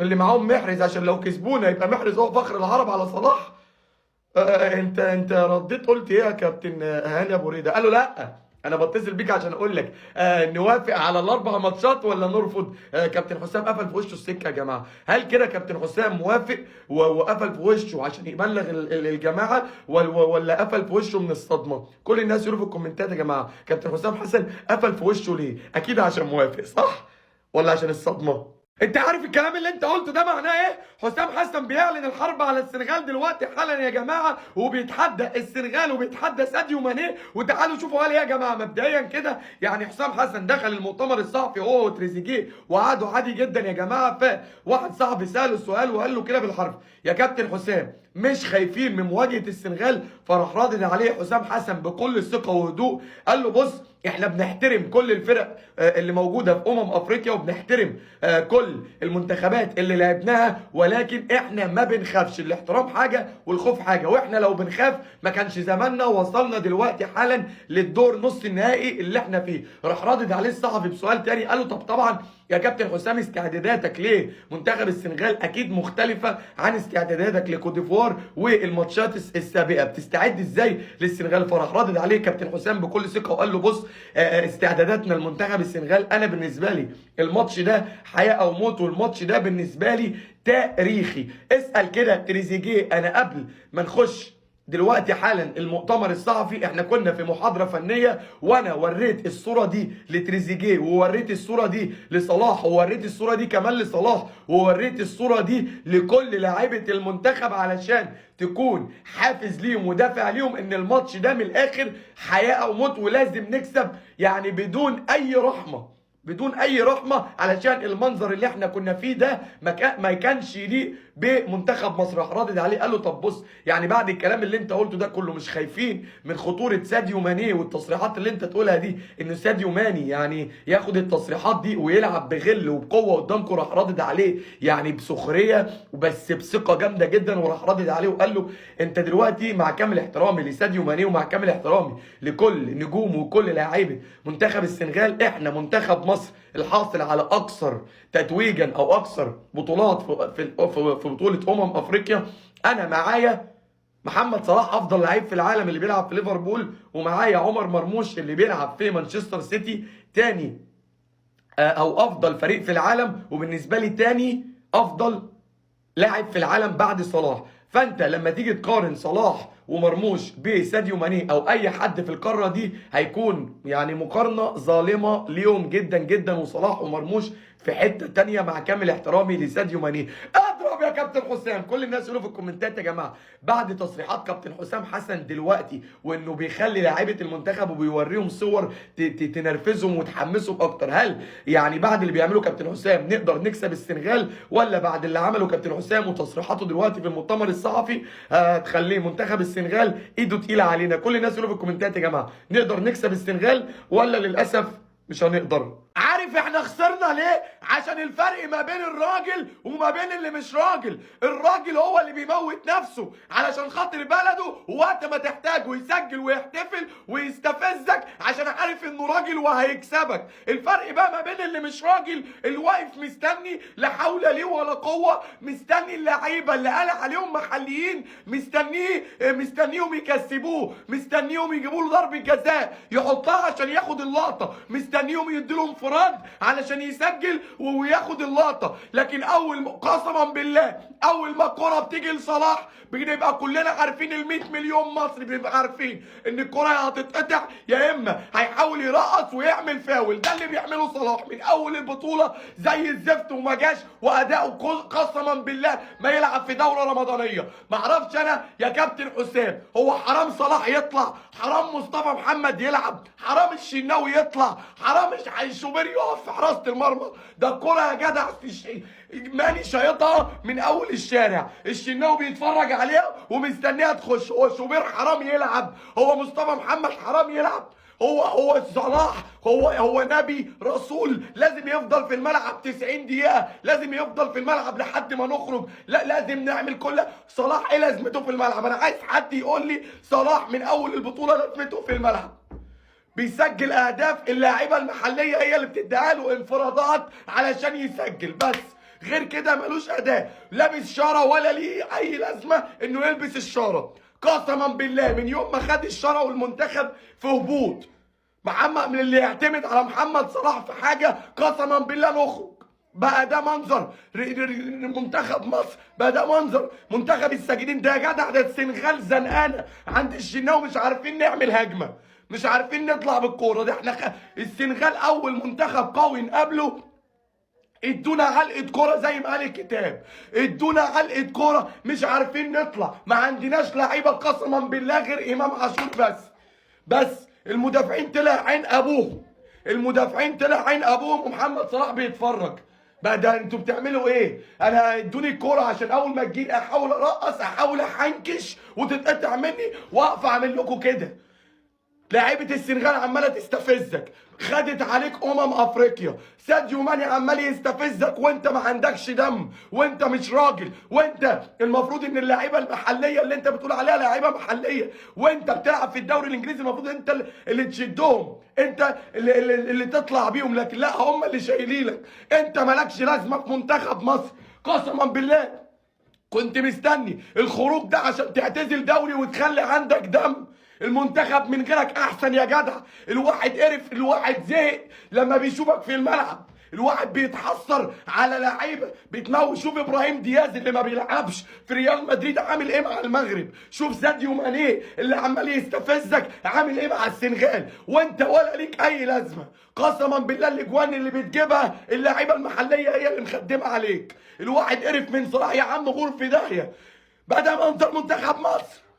اللي معاهم محرز، عشان لو كسبونا يبقى محرز هو فخر العرب على صلاح. انت رديت قلت ايه يا كابتن هاني ابو ريده؟ قال له لا انا بتصل بيك عشان اقول لك نوافق على الاربع ماتشات ولا نرفض. كابتن حسام قفل في وشه السكه يا جماعه. هل كده كابتن حسام موافق وقفل في وشه عشان يبلغ الجماعه، ولا قفل في وشه من الصدمه؟ كل الناس يقولوا في الكومنتات يا جماعه كابتن حسام حسن قفل في وشه ليه؟ اكيد عشان موافق، صح ولا عشان الصدمه؟ انت عارف الكلام اللي انت قلته ده معناه ايه؟ حسام حسن بيعلن الحرب على السنغال دلوقتي حالا يا جماعه، وبيتحدى السنغال وبيتحدى ساديو ماني. وتعالوا شوفوا قال ايه يا جماعه. مبدئيا كده يعني حسام حسن دخل المؤتمر الصحفي هو وتريزيجيه وقعدوا عادي جدا يا جماعه. فواحد صاحبي ساله السؤال وقال له كده بالحرف يا كابتن حسام مش خايفين من مواجهه السنغال؟ فراح رادد عليه حسام حسن بكل ثقه وهدوء قال له بص احنا بنحترم كل الفرق اللي موجوده في افريقيا، وبنحترم كل المنتخبات اللي لعبناها، ولكن احنا ما بنخافش. الاحترام حاجه والخوف حاجه، واحنا لو بنخاف ما كانش زماننا وصلنا دلوقتي حالا للدور نص النهائي اللي احنا فيه. راح رادد عليه الصحفي بسؤال تاني قال له طبعا يا كابتن حسام استعداداتك ليه منتخب السنغال اكيد مختلفه عن استعداداتك لكوت ديفوار والماتشات السابقه، بتستعد ازاي للسنغال؟ فراح رادد عليه كابتن حسام بكل ثقه وقال له بص استعداداتنا لمنتخب السنغال انا بالنسبه لي الماتش ده حياه او موت، والماتش ده بالنسبه لي تاريخي. اسال كده تريزيجيه. انا قبل ما نخش دلوقتي حالا المؤتمر الصحفي احنا كنا في محاضره فنيه، وانا وريت الصوره دي لتريزيجيه ووريت الصوره دي لصلاح ووريت الصوره دي كمان لصلاح ووريت الصوره دي لكل لاعيبه المنتخب علشان تكون حافز ليهم ودافع ليهم ان الماتش ده من الاخر حياه او موت ولازم نكسب، يعني بدون اي رحمه بدون اي رحمه، علشان المنظر اللي احنا كنا فيه ده ما كانش يليق بمنتخب مصر. راح رادد عليه قال له طب بص يعني بعد الكلام اللي انت قلته ده كله مش خايفين من خطوره ساديو ماني والتصريحات اللي انت تقولها دي ان ساديو ماني يعني ياخد التصريحات دي ويلعب بغل وبقوه قدامكم؟ راح رادد عليه يعني بسخريه وبس بثقه جامده جدا، وراح رادد عليه وقال له انت دلوقتي مع كامل احترامي لساديو ماني ومع كامل احترامي لكل نجوم وكل لاعيبه منتخب السنغال، احنا منتخب مصر الحاصل على اكثر تتويجا او اكثر بطولات في بطوله افريقيا. انا معايا محمد صلاح افضل لعيب في العالم اللي بيلعب في ليفربول، ومعايا عمر مرموش اللي بيلعب في مانشستر سيتي تاني او افضل فريق في العالم، وبالنسبه لي تاني افضل لاعب في العالم بعد صلاح. فانت لما تيجي تقارن صلاح ومرموش بساديو ماني او اي حد في القاره دي هيكون يعني مقارنه ظالمه ليهم جدا جدا، وصلاح ومرموش في حته تانيه مع كامل احترامي لساديو ماني. اضرب يا كابتن حسام. كل الناس يقولوا في الكومنتات يا جماعه بعد تصريحات كابتن حسام حسن دلوقتي وانه بيخلي لاعيبه المنتخب وبيوريهم صور تنرفزهم وتحمسهم اكتر، هل يعني بعد اللي بيعمله كابتن حسام نقدر نكسب السنغال، ولا بعد اللي عمله كابتن حسام وتصريحاته دلوقتي في المؤتمر الصحفي تخليه منتخب السنغال ايده تقيله علينا؟ كل الناس يقولوا في الكومنتات يا جماعه نقدر نكسب السنغال ولا للاسف مش هنقدر؟ عارف احنا خسرنا ليه؟ عشان الفرق ما بين الراجل وما بين اللي مش راجل. الراجل هو اللي بيموت نفسه علشان خاطر بلده، ووقت ما تحتاجه يسجل ويحتفل ويستفزك عشان عارف انه راجل وهيكسبك. الفرق بقى ما بين اللي مش راجل اللي واقف مستني لا حول ليه ولا قوه، مستني اللعيبه اللي قال عليهم محليين مستنيهم يكسبوه، مستنيهم يجيبوا له ضربه جزاء يحطها عشان ياخد اللقطه، مستنيهم يديله انفراد علشان يسجل وياخد اللقطه. لكن قسما بالله اول ما الكره بتيجي لصلاح بنبقى كلنا عارفين ال100 مليون مصري بنبقى عارفين ان الكره هتتقطع يا اما هيحاول يرقص ويعمل فاول. ده اللي بيعمله صلاح من اول البطوله زي الزفت وما جاش، واداؤه قسما بالله ما يلعب في دوره رمضانيه. معرفش انا يا كابتن حسام هو حرام صلاح يطلع، حرام مصطفى محمد يلعب، حرام الشناوي يطلع، حرام الشوالي شوبير يقف في حراسه المرمى. ده الكره يا جدع ماني شايطها من اول الشارع، الشناوي بيتفرج عليها ومستنيها تخش. هو شوبير حرام يلعب؟ هو مصطفى محمد حرام يلعب؟ هو صلاح هو نبي رسول لازم يفضل في الملعب 90 دقيقة؟ لازم يفضل في الملعب لحد ما نخرج؟ لا، لازم نعمل كل. صلاح ايه لازمته في الملعب؟ انا عايز حد يقول لي صلاح من اول البطولة لازمته في الملعب. بيسجل اهداف، اللاعيبة المحلية هي اللي بتديها له انفرادات علشان يسجل بس، غير كده ملوش اداء. لابس شارة ولا ليه اي لازمة انه يلبس الشارة. قسما بالله من يوم ما خد الشارة والمنتخب في هبوط. محمد من اللي يعتمد على محمد صلاح في حاجه قسما بالله نخرج. بقى ده منظر منتخب مصر، بقى ده منظر منتخب الساجدين. ده يا جدع ده السنغال زنقانه عند الشناوي، مش عارفين نعمل هجمه، مش عارفين نطلع بالكوره. ده احنا السنغال اول منتخب قوي نقابله ادونا علقه كوره زي ما قال الكتاب، ادونا علقه كوره، مش عارفين نطلع. ما عندناش لعيبه قسما بالله غير امام عاشور بس المدافعين طلع عين ابوهم، المدافعين طلع عين ابوهم، ومحمد صلاح بيتفرج. بقى ده انتوا بتعملوا ايه؟ انا ادوني الكوره عشان اول ما تجيلي احاول ارقص، احاول احنكش وتتقطع مني واقف اعمل لكم كده. لاعيبه السنغال عماله تستفزك، خدت عليك افريقيا. ساديو ماني عمال يستفزك وانت ما عندكش دم، وانت مش راجل، وانت المفروض ان اللعيبه المحليه اللي انت بتقول عليها لعيبه محليه، وانت بتلعب في الدوري الانجليزي المفروض انت اللي تشدهم، انت اللي تطلع بيهم، لكن لا، هم اللي شايلينك. انت مالكش لازمه في منتخب مصر قسما بالله. كنت مستني الخروج ده عشان تعتزل دوري وتخلي عندك دم. المنتخب من غيرك احسن يا جدع. الواحد قرف، الواحد زهق لما بيشوفك في الملعب. الواحد بيتحسر على لعيبه بيتموت. شوف ابراهيم دياز اللي ما بيلعبش في ريال مدريد عامل ايه مع المغرب. شوف ساديو ماني اللي عمال يستفزك عامل ايه مع السنغال، وانت ولا ليك اي لازمه. قسما بالله الاجوان اللي بتجيبها اللعيبه المحليه هي اللي مخدمه عليك. الواحد قرف من صلاح. يا عم غور في داهيه، بدل ما انت منتخب مصر